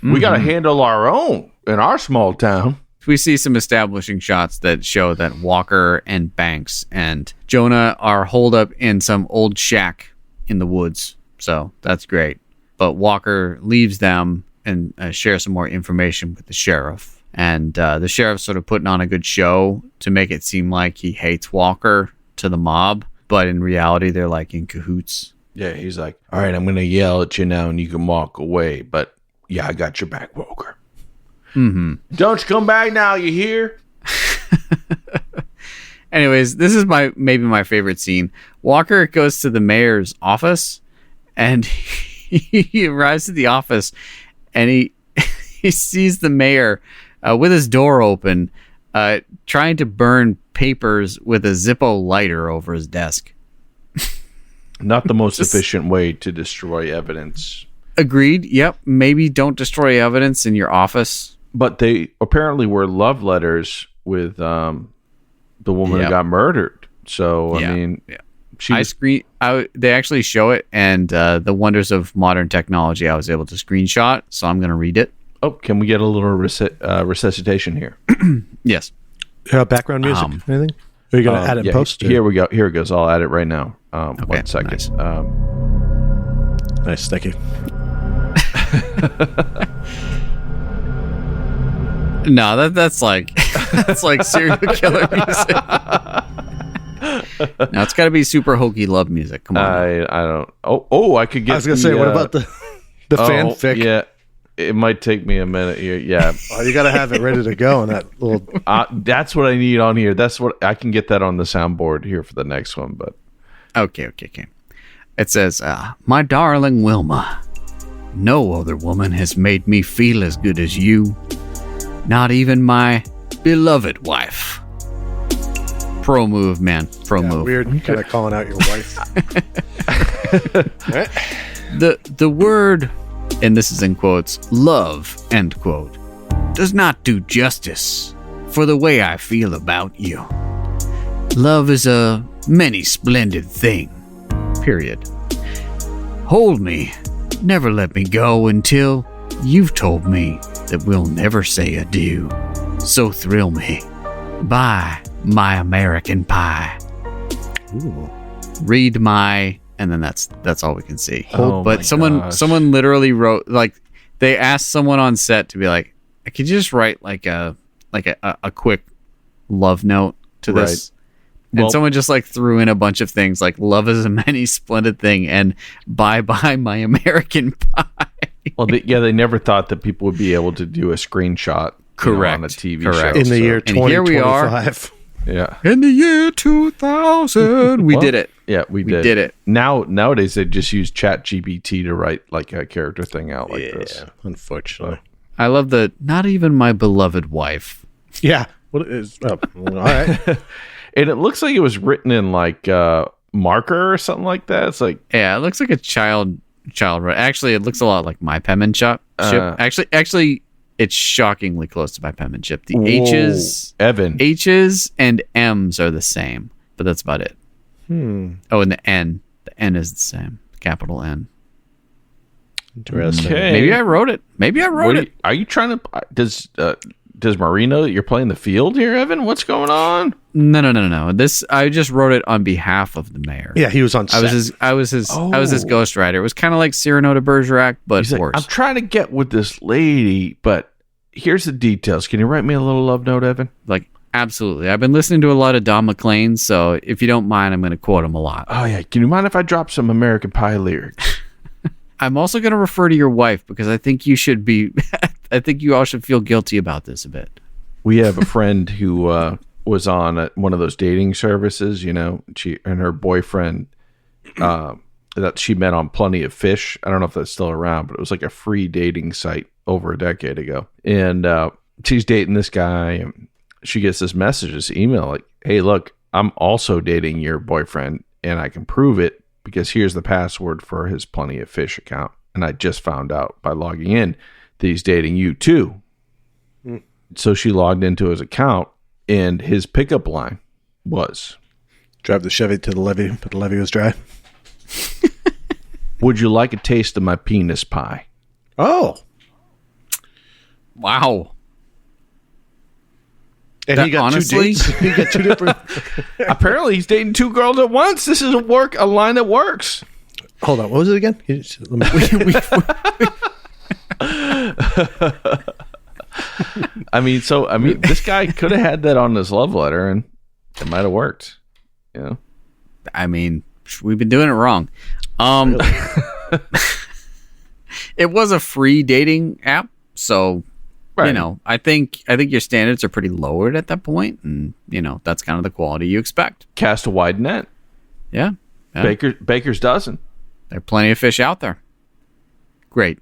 we gotta handle our own in our small town. We see some establishing shots that show that Walker and Banks and Jonah are holed up in some old shack in the woods. So that's great. But Walker leaves them and shares some more information with the sheriff. And the sheriff's sort of putting on a good show to make it seem like he hates Walker to the mob. But in reality, they're like in cahoots. Yeah, he's like, all right, I'm going to yell at you now and you can walk away. But yeah, I got your back, Walker. Mm-hmm. Don't you come back now, you hear? Anyways, this is maybe my favorite scene. Walker goes to the mayor's office and he arrives at the office and he sees the mayor with his door open trying to burn papers with a Zippo lighter over his desk. Not the most efficient way to destroy evidence. Agreed. Yep. Maybe don't destroy evidence in your office. But they apparently were love letters with the woman who got murdered. So, I mean, they actually show it, and the wonders of modern technology I was able to screenshot, so I'm going to read it. Oh, can we get a little resuscitation here? Yes. Background music, anything? Are you going to add it in post? Here we go. Here it goes. I'll add it right now. 1 second. Nice. Nice, thank you. No, that's like serial killer music. Now it's got to be super hokey love music. Come on. I don't. Oh, I could get. I was gonna say, what about the fanfic? Yeah, it might take me a minute here. Yeah. Oh, you got to have it ready to go in that little. That's what I need on here. That's what I can get that on the soundboard here for the next one. But okay. It says, "My darling Wilma, no other woman has made me feel as good as you. Not even my beloved wife." Pro move, man. Pro move. Weird, kind of calling out your wife. The word, and this is in quotes, love, end quote, does not do justice for the way I feel about you. Love is a many splendid thing. Period. Hold me. Never let me go until you've told me that we'll never say adieu. So thrill me. Bye, my American Pie. Ooh. Read my, and then that's all we can see. Oh, but someone literally wrote, like, they asked someone on set to be like, could you just write like a quick love note to this? And someone just like threw in a bunch of things like love is a many splendid thing and bye my American Pie. Well, they never thought that people would be able to do a screenshot on a TV show. In the year 2025. Here we are. Yeah. In the year 2000. We did it. Yeah, we did it. Nowadays, they just use ChatGPT to write like a character thing out like this. Unfortunately. I love the not even my beloved wife. Yeah. What is? Oh, all right. And it looks like it was written in like marker or something like that. It's like, yeah, it looks like a child. Actually, it looks a lot like my penmanship. Actually, it's shockingly close to my penmanship. The H's and M's are the same, but that's about it. Oh, and the N is the same, capital N. Interesting. Okay. Maybe I wrote it. Are you trying to? Does Marie know that you're playing the field here, Evan? What's going on? No. I just wrote it on behalf of the mayor. Yeah, he was on set. I was his ghostwriter. It was kind of like Cyrano de Bergerac, but He's like, worse. I'm trying to get with this lady, but here's the details. Can you write me a little love note, Evan? Like, absolutely. I've been listening to a lot of Don McLean, so if you don't mind, I'm going to quote him a lot. Oh yeah. Can you mind if I drop some American Pie lyrics? I'm also going to refer to your wife because I think you should be. I think you all should feel guilty about this a bit. We have a friend who was on one of those dating services, she and her boyfriend that she met on Plenty of Fish. I don't know if that's still around, but it was like a free dating site over a decade ago. And she's dating this guy, and she gets this message, this email like, hey, look, I'm also dating your boyfriend, and I can prove it because here's the password for his Plenty of Fish account. And I just found out by logging in that he's dating you too. So she logged into his account, and his pickup line was, Drive the Chevy to the levee, but the levee was dry. would you like a taste of my penis pie? Oh. Wow. And he got honestly, 2 dates. He got 2 different. Apparently he's dating 2 girls at once. This is a line that works. Hold on. What was it again? This guy could have had that on his love letter, and it might have worked. I mean, we've been doing it wrong. It was a free dating app, so Right. I think your standards are pretty lowered at that point, and that's kind of the quality you expect. Cast a wide net. Yeah. Baker's dozen. There are plenty of fish out there. Great.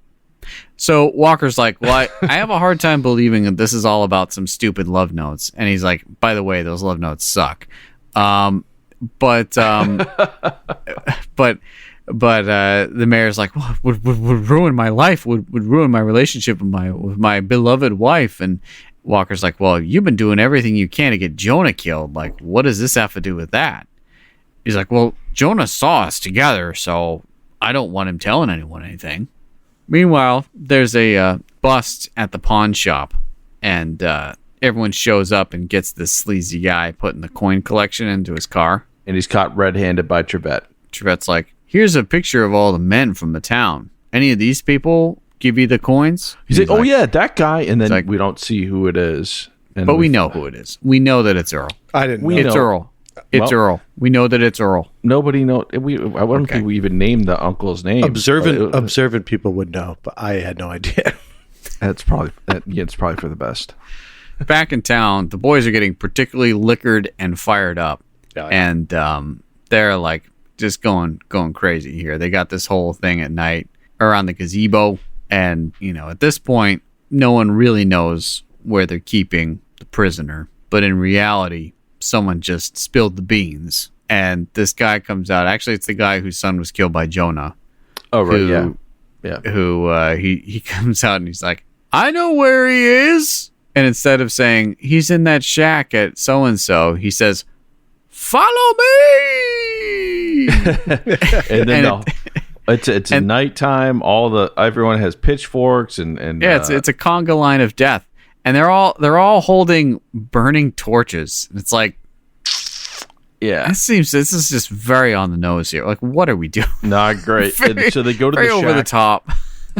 So Walker's like, well, I have a hard time believing that this is all about some stupid love notes. And he's like, by the way, those love notes suck. But the mayor's like, well, would ruin my life, would ruin my relationship with my beloved wife. And Walker's like, well, you've been doing everything you can to get Jonah killed. Like, what does this have to do with that? He's like, well, Jonah saw us together, so I don't want him telling anyone anything. Meanwhile, there's a bust at the pawn shop, and everyone shows up and gets this sleazy guy putting the coin collection into his car. And he's caught red-handed by Trevette. Trevette's like, here's a picture of all the men from the town. Any of these people give you the coins? He's like, oh yeah, that guy. And then like, we don't see who it is. But we know who it is. We know that it's Earl. I didn't know. It's Earl. It's Earl. We know that it's Earl. Nobody knows. I don't think we even named the uncle's name. Observant people would know, but I had no idea. It's probably for the best. Back in town, the boys are getting particularly liquored and fired up, and they're like just going crazy here. They got this whole thing at night around the gazebo, and at this point, no one really knows where they're keeping the prisoner. But in reality, someone just spilled the beans, and this guy comes out. Actually, it's the guy whose son was killed by Jonah. Oh, right, yeah. Who he comes out and he's like, I know where he is. And instead of saying he's in that shack at so and so, he says, follow me. And then it's nighttime. Everyone has pitchforks and it's a conga line of death. And they're all holding burning torches. It's like, yeah, this is just very on the nose here. Like, what are we doing? Not great. So they go to the shack. Over the top.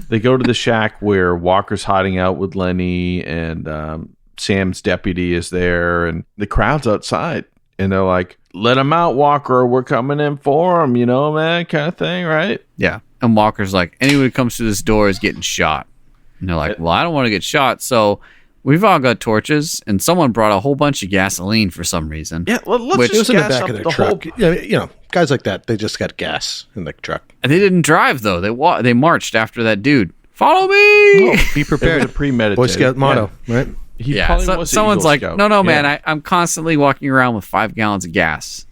They go to the shack where Walker's hiding out with Lenny, and Sam's deputy is there, and the crowd's outside, and they're like, "Let him out, Walker. We're coming in for him, man," kind of thing, right? Yeah. And Walker's like, anyone who comes through this door is getting shot. And they're like, well, I don't want to get shot, so we've all got torches, and someone brought a whole bunch of gasoline for some reason. Yeah, let's just in the back up of their the truck. whole. Guys like that, they just got gas in the truck. And they didn't drive, though. They marched after that dude. Follow me! Oh, be prepared. It was a premeditated. Boy Scout motto, right? Someone's like, no, man, I'm constantly walking around with 5 gallons of gas.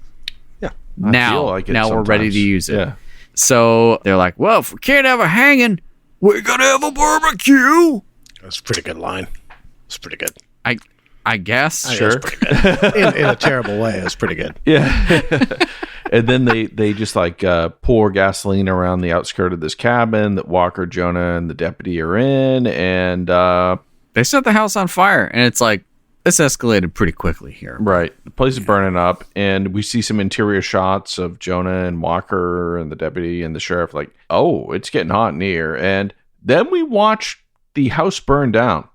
Yeah. Now we're ready to use it. Yeah. So they're like, well, if we can't have a hanging, we're going to have a barbecue. That's a pretty good line. It's pretty good. I guess. Sure. In a terrible way, it was pretty good. Yeah. And then they just like pour gasoline around the outskirt of this cabin that Walker, Jonah, and the deputy are in, and they set the house on fire, and it's like this escalated pretty quickly here. right, the place is burning up, and we see some interior shots of Jonah and Walker and the deputy and the sheriff. Like, oh, it's getting hot in here, and then we watch the house burn down.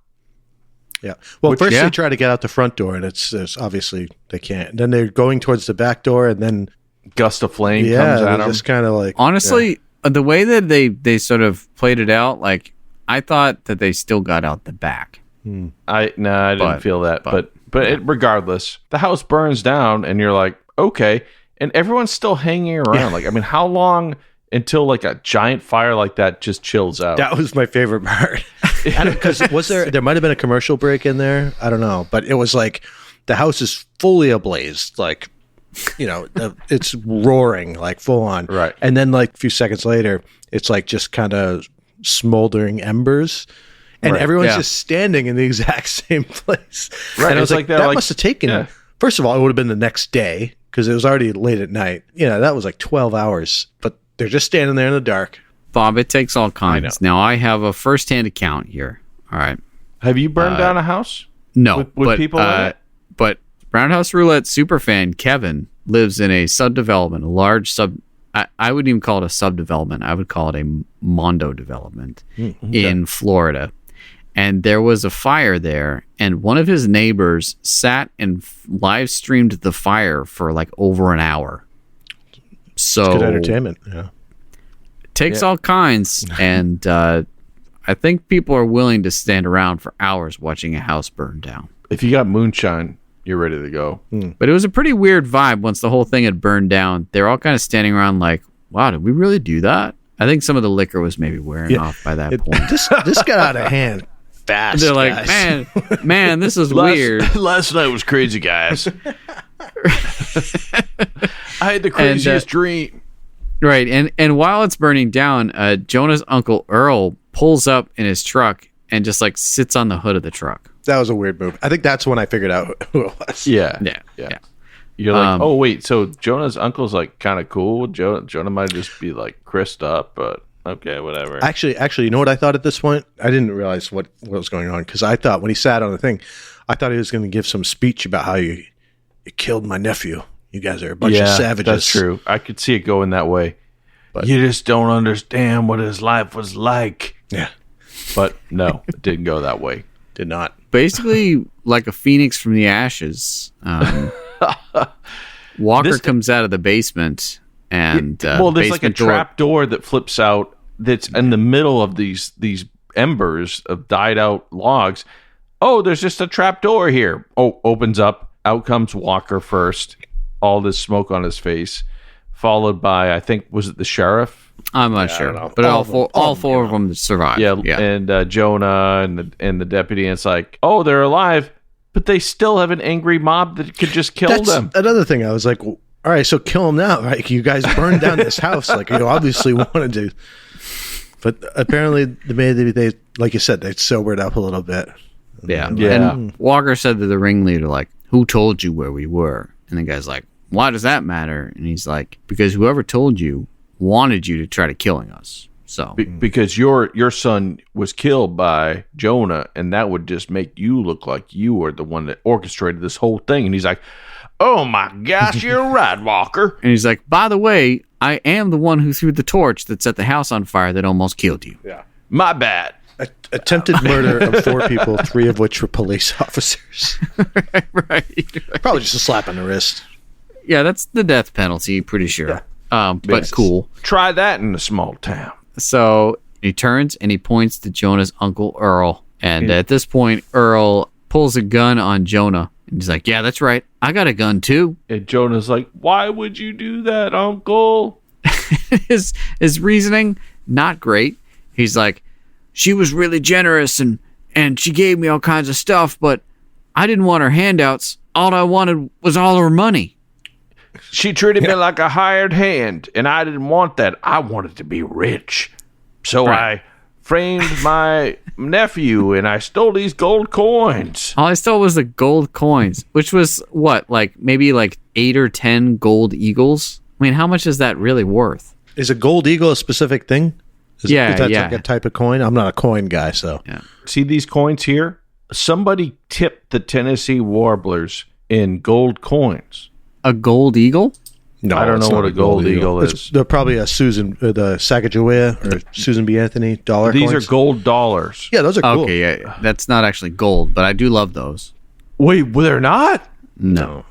Yeah. Well, first they try to get out the front door, and it's obviously they can't. Then they're going towards the back door, and then Gust of flame comes at them. Just kind of like honestly, the way that they sort of played it out, like I thought that they still got out the back. I didn't feel that, but regardless, the house burns down, and you're like, okay, and everyone's still hanging around. Yeah. Like, I mean, how long until like a giant fire like that just chills out? That was my favorite part. Because there might have been a commercial break in there, I don't know, but it was like the house is fully ablaze, like, you know, it's roaring like full on, right? And then like a few seconds later, it's like just kind of smoldering embers. And everyone's just standing in the exact same place. Right. And I was like, that must have taken, first of all, it would have been the next day because it was already late at night. You know, that was like 12 hours. But they're just standing there in the dark. Bob, it takes all kinds. Now, I have a first-hand account here. All right. Have you burned down a house? No. With people in it? But Roundhouse Roulette superfan Kevin lives in a subdevelopment, a large I wouldn't even call it a subdevelopment. I would call it a mondo development in Florida. And there was a fire there, and one of his neighbors sat and live streamed the fire for like over an hour. So it's good entertainment. Yeah, it takes all kinds, and I think people are willing to stand around for hours watching a house burn down. If you got moonshine, you're ready to go. But it was a pretty weird vibe once the whole thing had burned down. They're all kind of standing around like, "Wow, did we really do that?" I think some of the liquor was maybe wearing off by that point. This got out of hand. Fast, they're like, man, this is weird. Last night was crazy, guys. I had the craziest dream. Right, and while it's burning down, Jonah's uncle Earl pulls up in his truck and just like sits on the hood of the truck. That was a weird move. I think that's when I figured out who it was. Yeah. You're like, oh wait, so Jonah's uncle's like kind of cool. Jonah might just be like crisped up, but. Okay, whatever. Actually, you know what I thought at this point? I didn't realize what was going on because I thought when he sat on the thing, I thought he was going to give some speech about how you killed my nephew. You guys are a bunch of savages. That's true. I could see it going that way. But you just don't understand what his life was like. Yeah. But no, it didn't go that way. Did not. Basically, like a phoenix from the ashes, Walker comes out of the basement. And there's like a trap door that flips out that's in the middle of these embers of died out logs. Oh, there's just a trap door here. Oh, opens up. Out comes Walker first. All this smoke on his face, followed by I think was it the sheriff? I'm not sure, but all four of them survived. Yeah. And Jonah and the deputy. And it's like, oh, they're alive, but they still have an angry mob that could just kill them. Another thing, I was like, all right, so kill them now, right? You guys burned down this house, like you obviously wanted to. But apparently, they like you said, they sobered up a little bit. Yeah. And Walker said to the ringleader, like, "Who told you where we were?" And the guy's like, "Why does that matter?" And he's like, "Because whoever told you wanted you to try to killing us." So because your son was killed by Jonah, and that would just make you look like you were the one that orchestrated this whole thing. And he's like, "Oh my gosh, you're right, Walker." And he's like, "By the way, I am the one who threw the torch that set the house on fire that almost killed you." Yeah, my bad. Attempted murder of 4 people, 3 of which were police officers. right. Probably just a slap on the wrist. Yeah, that's the death penalty, pretty sure. Yeah. But cool. Try that in a small town. So he turns and he points to Jonah's uncle Earl. And at this point, Earl pulls a gun on Jonah. And he's like, "Yeah, that's right. I got a gun too." And Jonah's like, "Why would you do that, uncle?" his reasoning, not great. He's like, "She was really generous and she gave me all kinds of stuff, but I didn't want her handouts. All I wanted was all her money. She treated me like a hired hand, and I didn't want that. I wanted to be rich. So I framed my nephew, and I stole these gold coins. All I stole was the gold coins, which was what, like maybe like 8 or 10 gold eagles. I mean, how much is that really worth? Is a gold eagle a specific thing? Is that yeah. like a type of coin? I'm not a coin guy, so. Yeah. See these coins here? Somebody tipped the Tennessee Warblers in gold coins. A gold eagle? No, I don't it's know not what a gold eagle is. They're probably a the Sacagawea or Susan B. Anthony dollar These coins. are gold dollars. Yeah, those are cool. Okay, yeah. That's not actually gold, but I do love those. Wait, well, they're not? No.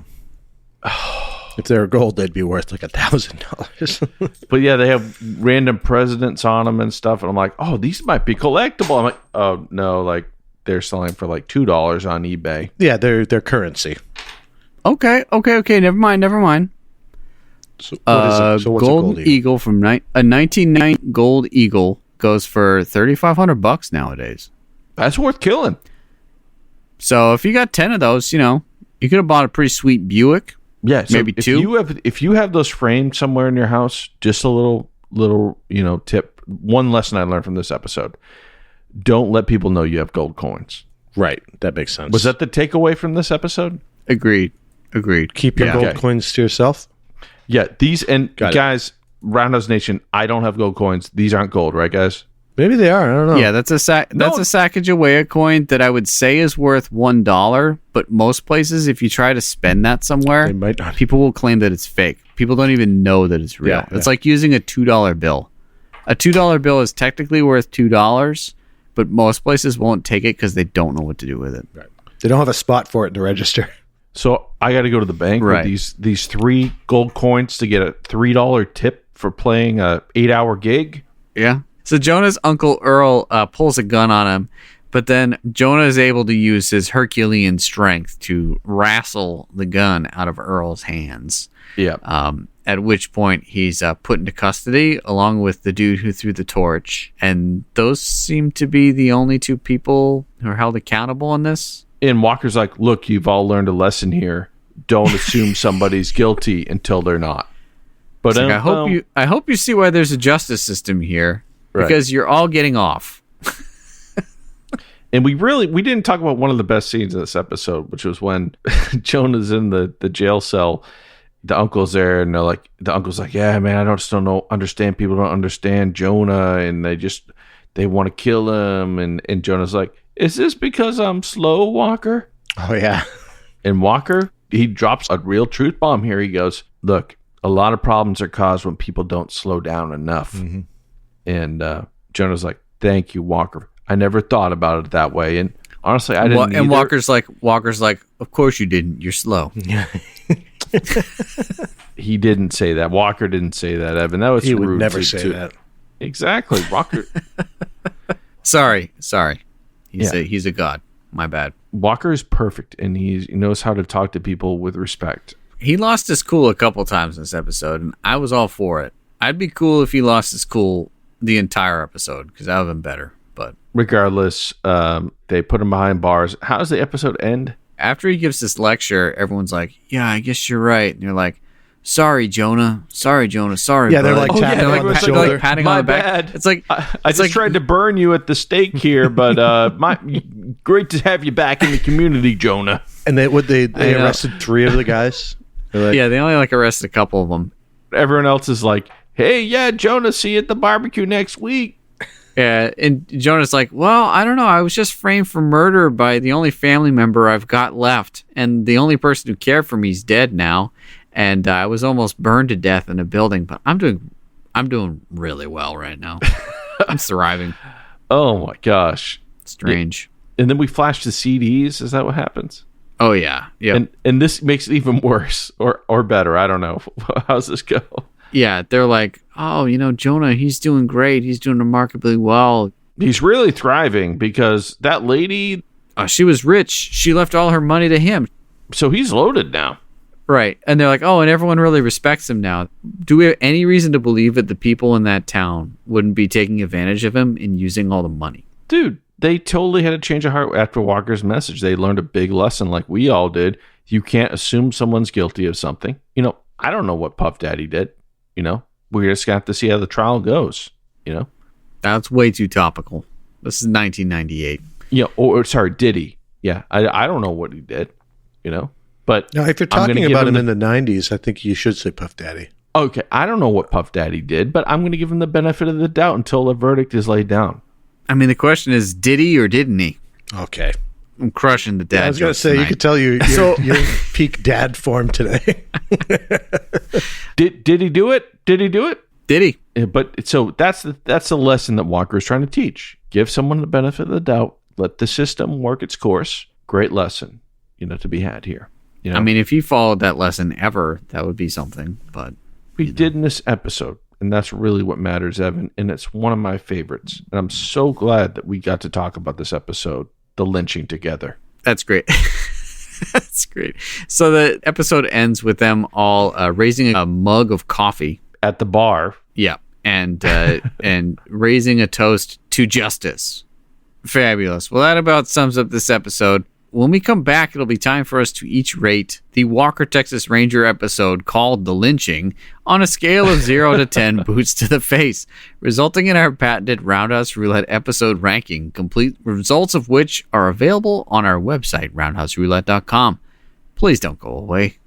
If they were gold, they'd be worth like $1,000. But yeah, they have random presidents on them and stuff. And I'm like, oh, these might be collectible. I'm like, oh, no, like they're selling for like $2 on eBay. Yeah, they're currency. Okay. Never mind. So what is it? So what's gold a gold eagle from a 1990 gold eagle goes for $3,500 nowadays. That's worth killing. So if you got 10 of those, you could have bought a pretty sweet Buick. Yeah, so maybe 2. If you have those framed somewhere in your house, just a little tip. One lesson I learned from this episode: don't let people know you have gold coins. Right, that makes sense. Was that the takeaway from this episode? Agreed. Keep your gold coins to yourself? Yeah, these and guys, Roundhouse Nation, I don't have gold coins. These aren't gold, right, guys? Maybe they are. I don't know. Yeah, that's a Sacagawea coin that I would say is worth $1, but most places, if you try to spend that somewhere, They might not. people will claim that it's fake. People don't even know that it's real. Yeah, It's like using a $2 bill. A $2 bill is technically worth $2, but most places won't take it because they don't know what to do with it. Right. They don't have a spot for it in the register. So I got to go to the bank Right. with these 3 gold coins to get a $3 tip for playing a 8-hour gig. Yeah. So Jonah's Uncle Earl pulls a gun on him, but then Jonah is able to use his Herculean strength to wrestle the gun out of Earl's hands. Yeah. At which point he's put into custody along with the dude who threw the torch. And those seem to be the only 2 people who are held accountable in this. And Walker's like, look, you've all learned a lesson here. Don't assume somebody's guilty until they're not. But Like, I hope you see why there's a justice system here, because you're all getting off. And we didn't talk about one of the best scenes of this episode, which was when Jonah's in the jail cell. The uncle's there, and the uncle's like, yeah, man, I just don't understand. People don't understand Jonah, and they want to kill him. And Jonah's like, is this because I'm slow, Walker? Oh, yeah. And Walker, he drops a real truth bomb here. He goes, look, a lot of problems are caused when people don't slow down enough. Mm-hmm. And Jonah's like, thank you, Walker. I never thought about it that way. And honestly, I didn't. And Walker's like, of course you didn't. You're slow. He didn't say that. Walker didn't say that, Evan. That was He rude would never say that. Exactly. Walker. Sorry. He's a god. My bad. Walker is perfect, and he knows how to talk to people with respect. He lost his cool a couple times in this episode, and I was all for it. I'd be cool if he lost his cool the entire episode, because that would have been better. But regardless, they put him behind bars. How does the episode end? After he gives this lecture, everyone's like, yeah, I guess you're right. And you're like, sorry, Jonah. Sorry, Yeah, they're like tapping on the shoulder. Like patting on the back. It's like I just tried to burn you at the stake here, but great to have you back in the community, Jonah. And they arrested 3 of the guys. Like, yeah, they only arrested a couple of them. Everyone else is like, hey, yeah, Jonah, see you at the barbecue next week. Yeah, and Jonah's like, well, I don't know. I was just framed for murder by the only family member I've got left, and the only person who cared for me is dead now. And I was almost burned to death in a building, but I'm doing really well right now. I'm thriving. Oh my gosh, strange. And then we flash the CDs. Is that what happens? Oh yeah, yeah. And this makes it even worse or better. I don't know. How's this go? Yeah, they're like, oh, Jonah, he's doing great. He's doing remarkably well. He's really thriving because that lady... she was rich. She left all her money to him. So he's loaded now. Right. And they're like, oh, and everyone really respects him now. Do we have any reason to believe that the people in that town wouldn't be taking advantage of him and using all the money? Dude, they totally had a change of heart after Walker's message. They learned a big lesson like we all did. You can't assume someone's guilty of something. I don't know what Puff Daddy did. We're just going to have to see how the trial goes, That's way too topical. This is 1998. Yeah, or sorry, did he? Yeah, I don't know what he did, but Now, if you're talking about him in the 90s, I think you should say Puff Daddy. Okay, I don't know what Puff Daddy did, but I'm going to give him the benefit of the doubt until a verdict is laid down. I mean, the question is, did he or didn't he? Okay. I'm crushing the dad. I was going to say, tonight. you could tell you're peak dad form today. Did he do it? Did he do it? Did he? But so that's the lesson that Walker is trying to teach. Give someone the benefit of the doubt. Let the system work its course. Great lesson, to be had here. I mean, if he followed that lesson ever, that would be something. But we did in this episode, and that's really what matters, Evan. And it's one of my favorites. And I'm so glad that we got to talk about this episode, the lynching, together. That's great. That's great. So the episode ends with them all raising a mug of coffee at the bar. Yeah, and raising a toast to justice. Fabulous. Well, that about sums up this episode. When we come back, it'll be time for us to each rate the Walker, Texas Ranger episode called The Lynching on a scale of 0 to 10 boots to the face, resulting in our patented Roundhouse Roulette episode ranking, complete results of which are available on our website, roundhouseroulette.com. Please don't go away.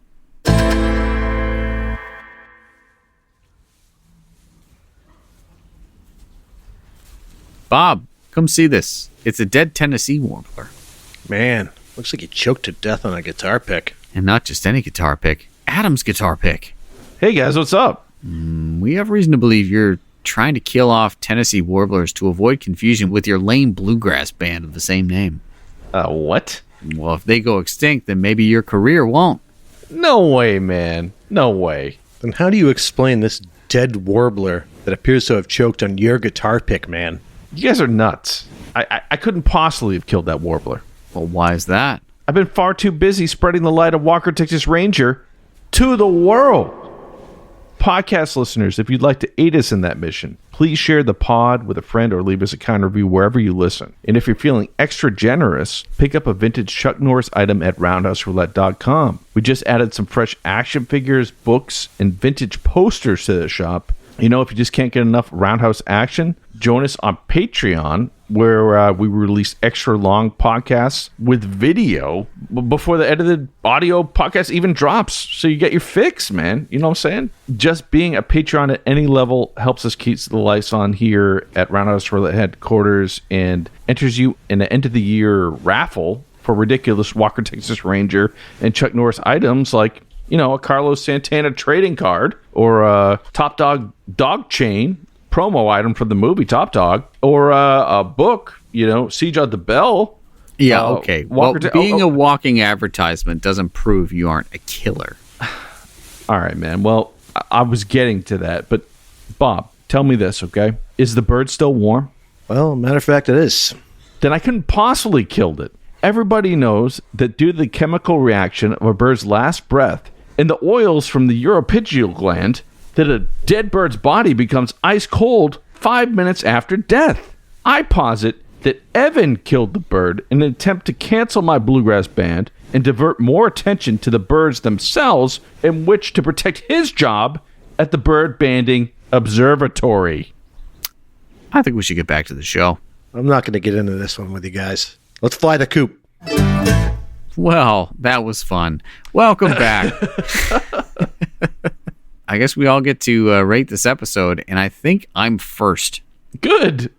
Bob, come see this. It's a dead Tennessee warbler. Man, looks like he choked to death on a guitar pick. And not just any guitar pick. Adam's guitar pick. Hey guys, what's up? We have reason to believe you're trying to kill off Tennessee warblers to avoid confusion with your lame bluegrass band of the same name. What? Well, if they go extinct, then maybe your career won't. No way, man. No way. Then how do you explain this dead warbler that appears to have choked on your guitar pick, man? You guys are nuts. I couldn't possibly have killed that warbler. Well, why is that? I've been far too busy spreading the light of Walker, Texas Ranger to the world. Podcast listeners, if you'd like to aid us in that mission, please share the pod with a friend or leave us a kind review wherever you listen. And if you're feeling extra generous, pick up a vintage Chuck Norris item at roundhouseroulette.com. We just added some fresh action figures, books, and vintage posters to the shop. If you just can't get enough Roundhouse action, join us on Patreon, where we release extra long podcasts with video before the edited audio podcast even drops. So you get your fix, man. You know what I'm saying? Just being a Patreon at any level helps us keep the lights on here at Roundhouse Roulette headquarters and enters you in an end-of-the-year raffle for ridiculous Walker, Texas Ranger and Chuck Norris items like, a Carlos Santana trading card or a Top Dog dog chain promo item from the movie Top Dog, or a book, Siege of the Bell. Yeah, okay. Well, being a walking advertisement doesn't prove you aren't a killer. All right, man. Well, I was getting to that, but Bob, tell me this, okay? Is the bird still warm? Well, matter of fact, it is. Then I couldn't possibly killed it. Everybody knows that due to the chemical reaction of a bird's last breath and the oils from the uropygial gland, that a dead bird's body becomes ice cold 5 minutes after death. I posit that Evan killed the bird in an attempt to cancel my bluegrass band and divert more attention to the birds themselves, in which to protect his job at the bird banding observatory. I think we should get back to the show. I'm not going to get into this one with you guys. Let's fly the coop. Well, that was fun. Welcome back. I guess we all get to rate this episode, and I think I'm first. Good.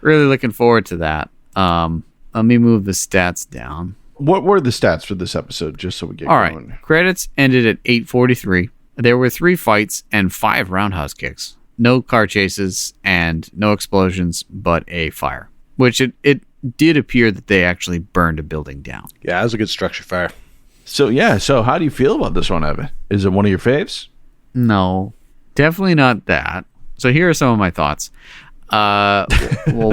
Really looking forward to that. Let me move the stats down. What were the stats for this episode, just so we get going? All right. Credits ended at 8:43. There were 3 fights and 5 roundhouse kicks. No car chases and no explosions, but a fire. Which it did appear that they actually burned a building down. Yeah, it was a good structure fire. So how do you feel about this one, Evan? Is it one of your faves? No, definitely not that. So here are some of my thoughts. Well,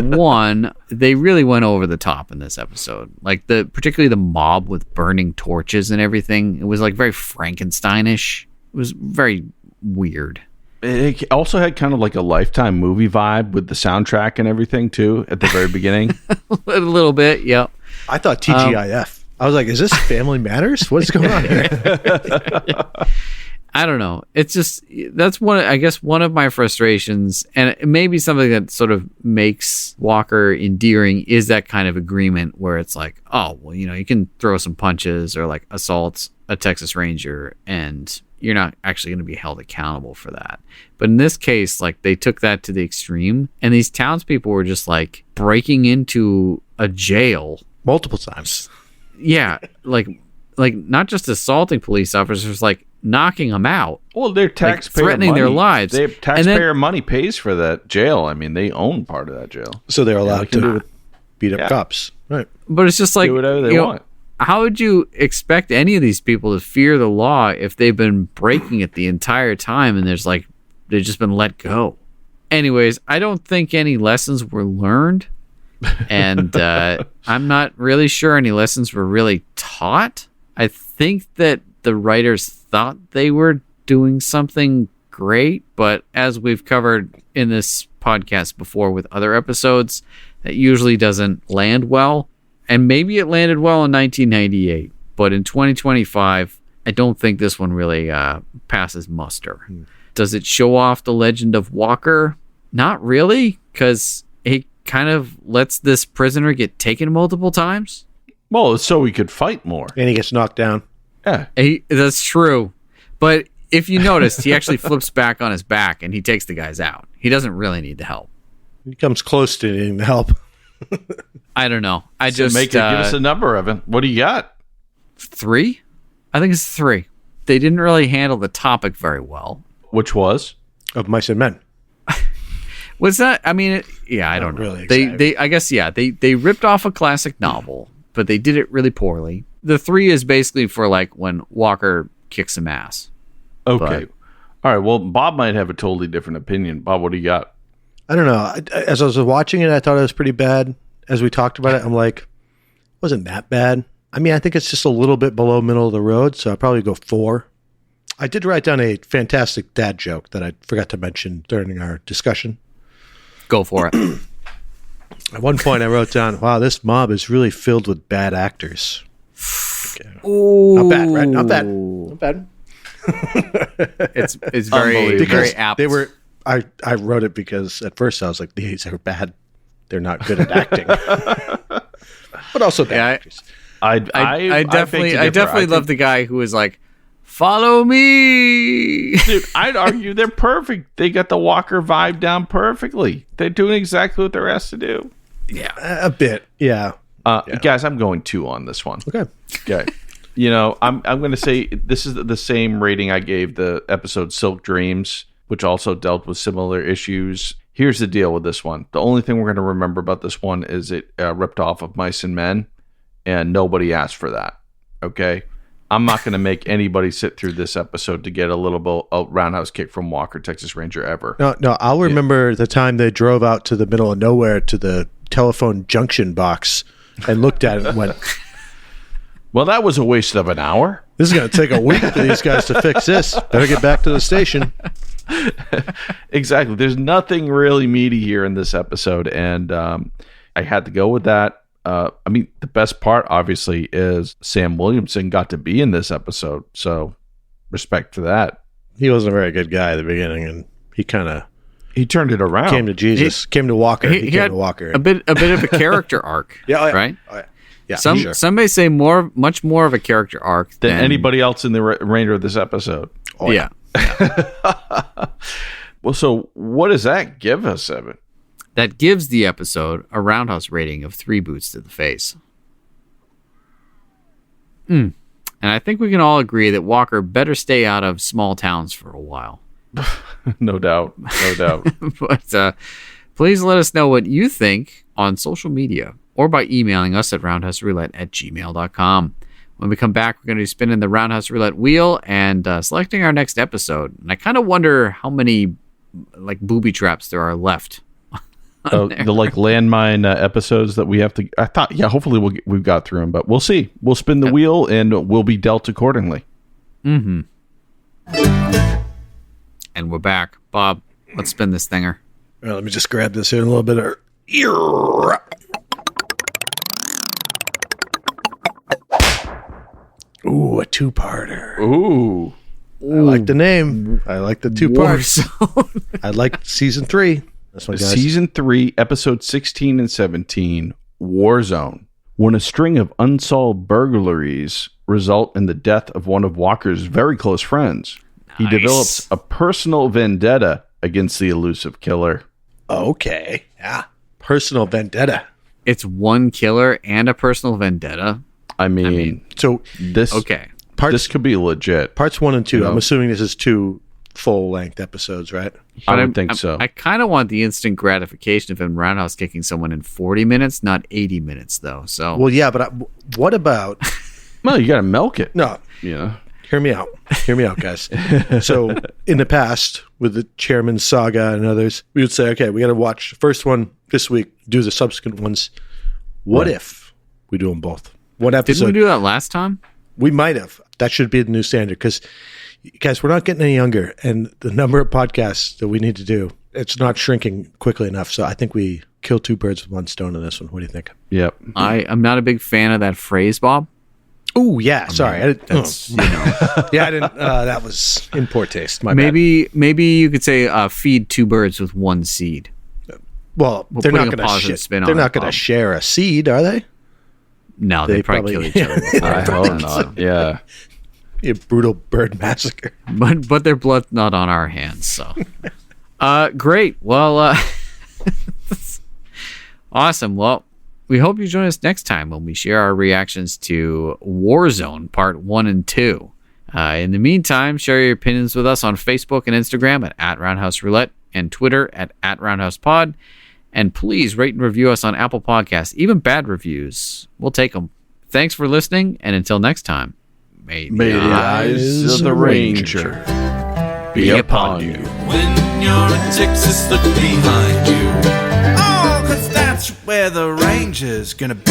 one, they really went over the top in this episode. Like particularly the mob with burning torches and everything. It was like very Frankensteinish. It was very weird. It also had kind of like a Lifetime movie vibe with the soundtrack and everything too at the very beginning. A little bit, yep. I thought TGIF. I was like, is this Family Matters? What's going on here? I don't know. It's just, that's one of my frustrations, and maybe something that sort of makes Walker endearing is that kind of agreement where it's like, oh, well, you can throw some punches or like assault a Texas Ranger and you're not actually going to be held accountable for that. But in this case, like, they took that to the extreme, and these townspeople were just like breaking into a jail multiple times. Yeah. Like not just assaulting police officers, like knocking them out. Well, they're taxpayer threatening money. their lives. They have taxpayer money pays for that jail. I mean, they own part of that jail. So they're allowed to beat up cops. Right. But it's just like, do whatever they want. How would you expect any of these people to fear the law if they've been breaking it the entire time and they've just been let go? Anyways, I don't think any lessons were learned. And I'm not really sure any lessons were really taught. I think that the writers thought they were doing something great, but as we've covered in this podcast before with other episodes, that usually doesn't land well. And maybe it landed well in 1998, but in 2025, I don't think this one really passes muster. Does it show off the legend of Walker? Not really, because he kind of lets this prisoner get taken multiple times. Well, it's so he could fight more. And he gets knocked down. Yeah. That's true. But if you noticed, he actually flips back on his back and he takes the guys out. He doesn't really need the help. He comes close to needing the help. I don't know. Give us a number, Evan. What do you got? 3? I think it's 3. They didn't really handle the topic very well. Which was? Of Mice and Men. Was that? I mean, I don't know. Really they I guess, they ripped off a classic novel, but they did it really poorly. The 3 is basically for like when Walker kicks some ass. Okay. All right. Well, Bob might have a totally different opinion. Bob, what do you got? I don't know. As I was watching it, I thought it was pretty bad. As we talked about it, I'm like, wasn't that bad? I mean, I think it's just a little bit below middle of the road, so I'd probably go 4. I did write down a fantastic dad joke that I forgot to mention during our discussion. Go for it. At one point, I wrote down, wow, this mob is really filled with bad actors. Okay. Ooh. Not bad, right? Not bad. Not bad. It's very apt. They were. I wrote it because at first I was like, these are bad. They're not good at acting. But also bad actors. I definitely love the guy who was like, follow me. Dude, I'd argue they're perfect. They got the Walker vibe down perfectly. They're doing exactly what they're asked to do. Yeah. A bit. Yeah. Guys, I'm going 2 on this one. Okay. I'm going to say this is the same rating I gave the episode Silk Dreams, which also dealt with similar issues. Here's the deal with this one. The only thing we're going to remember about this one is it ripped off of Mice and Men, and nobody asked for that. Okay? I'm not going to make anybody sit through this episode to get a little bit a roundhouse kick from Walker, Texas Ranger ever. No, I'll remember the time they drove out to the middle of nowhere to the telephone junction box and looked at it and went, well, that was a waste of an hour. This is going to take a week for these guys to fix this. Better get back to the station. Exactly. There's nothing really meaty here in this episode, and I had to go with that. I mean, the best part, obviously, is Sam Williamson got to be in this episode, so respect for that. He wasn't a very good guy at the beginning, and he turned it around. Came to Jesus. Came to Walker. He came to Walker. A bit of a character arc. Yeah. Right? Oh, yeah. Yeah, some may say much more of a character arc than anybody else in the remainder of this episode. Oh, yeah. Well, so what does that give us, Evan? That gives the episode a Roundhouse rating of 3 boots to the face. And I think we can all agree that Walker better stay out of small towns for a while. No doubt. But please let us know what you think on social media or by emailing us at roundhouseroulette@gmail.com. When we come back, we're going to be spinning the Roundhouse Roulette wheel and selecting our next episode. And I kind of wonder how many like booby traps there are left. The like landmine episodes that we have to. I thought, hopefully we've got through them, but we'll see. We'll spin the wheel and we'll be dealt accordingly. Mm-hmm. And we're back, Bob. Let's spin this thinger. All right, let me just grab this here in a little bit. Ooh, a 2-parter. Ooh. like the name. I like the 2 parts. Warzone. I like season 3. This one, guys. Season 3, episode 16 and 17, Warzone. When a string of unsolved burglaries result in the death of one of Walker's very close friends, he develops a personal vendetta against the elusive killer. Okay. Yeah. Personal vendetta. It's one killer and a personal vendetta. I mean So this this could be legit. Parts 1 and 2. You know? I'm assuming this is 2 full-length episodes, right? I would think so. I kind of want the instant gratification of him Roundhouse kicking someone in 40 minutes, not 80 minutes, though. So, Well, yeah, but what about... Well, you got to milk it. No. Yeah. Hear me out. Hear me out, guys. So, in the past, with the Chairman's Saga and others, we would say, okay, we got to watch the first one this week, do the subsequent ones. What if we do them both? One episode. Didn't we do that last time? We might have. That should be the new standard because, guys, we're not getting any younger, and the number of podcasts that we need to do, it's not shrinking quickly enough. So I think we kill 2 birds with 1 stone in this one. What do you think? Yep. I'm not a big fan of that phrase, Bob. Oh, yeah. Sorry. I That's, yeah, I didn't. That was in poor taste. My bad. maybe you could say feed 2 birds with 1 seed. Well, We're they're not putting a going positive to spin on They're it, not going to Bob. share a seed, are they? No, they probably kill each other. I hope not. Yeah. A brutal bird massacre. But their blood's not on our hands, so. Great. Well, awesome. Well, we hope you join us next time when we share our reactions to Warzone Part 1 and 2. In the meantime, share your opinions with us on Facebook and Instagram at Roundhouse Roulette and Twitter at RoundhousePod. And please rate and review us on Apple Podcasts. Even bad reviews, we'll take them. Thanks for listening, and until next time, may May the eyes of the Ranger be upon you. When you're in Texas, look behind you. Oh, 'cause that's where the Ranger's gonna be.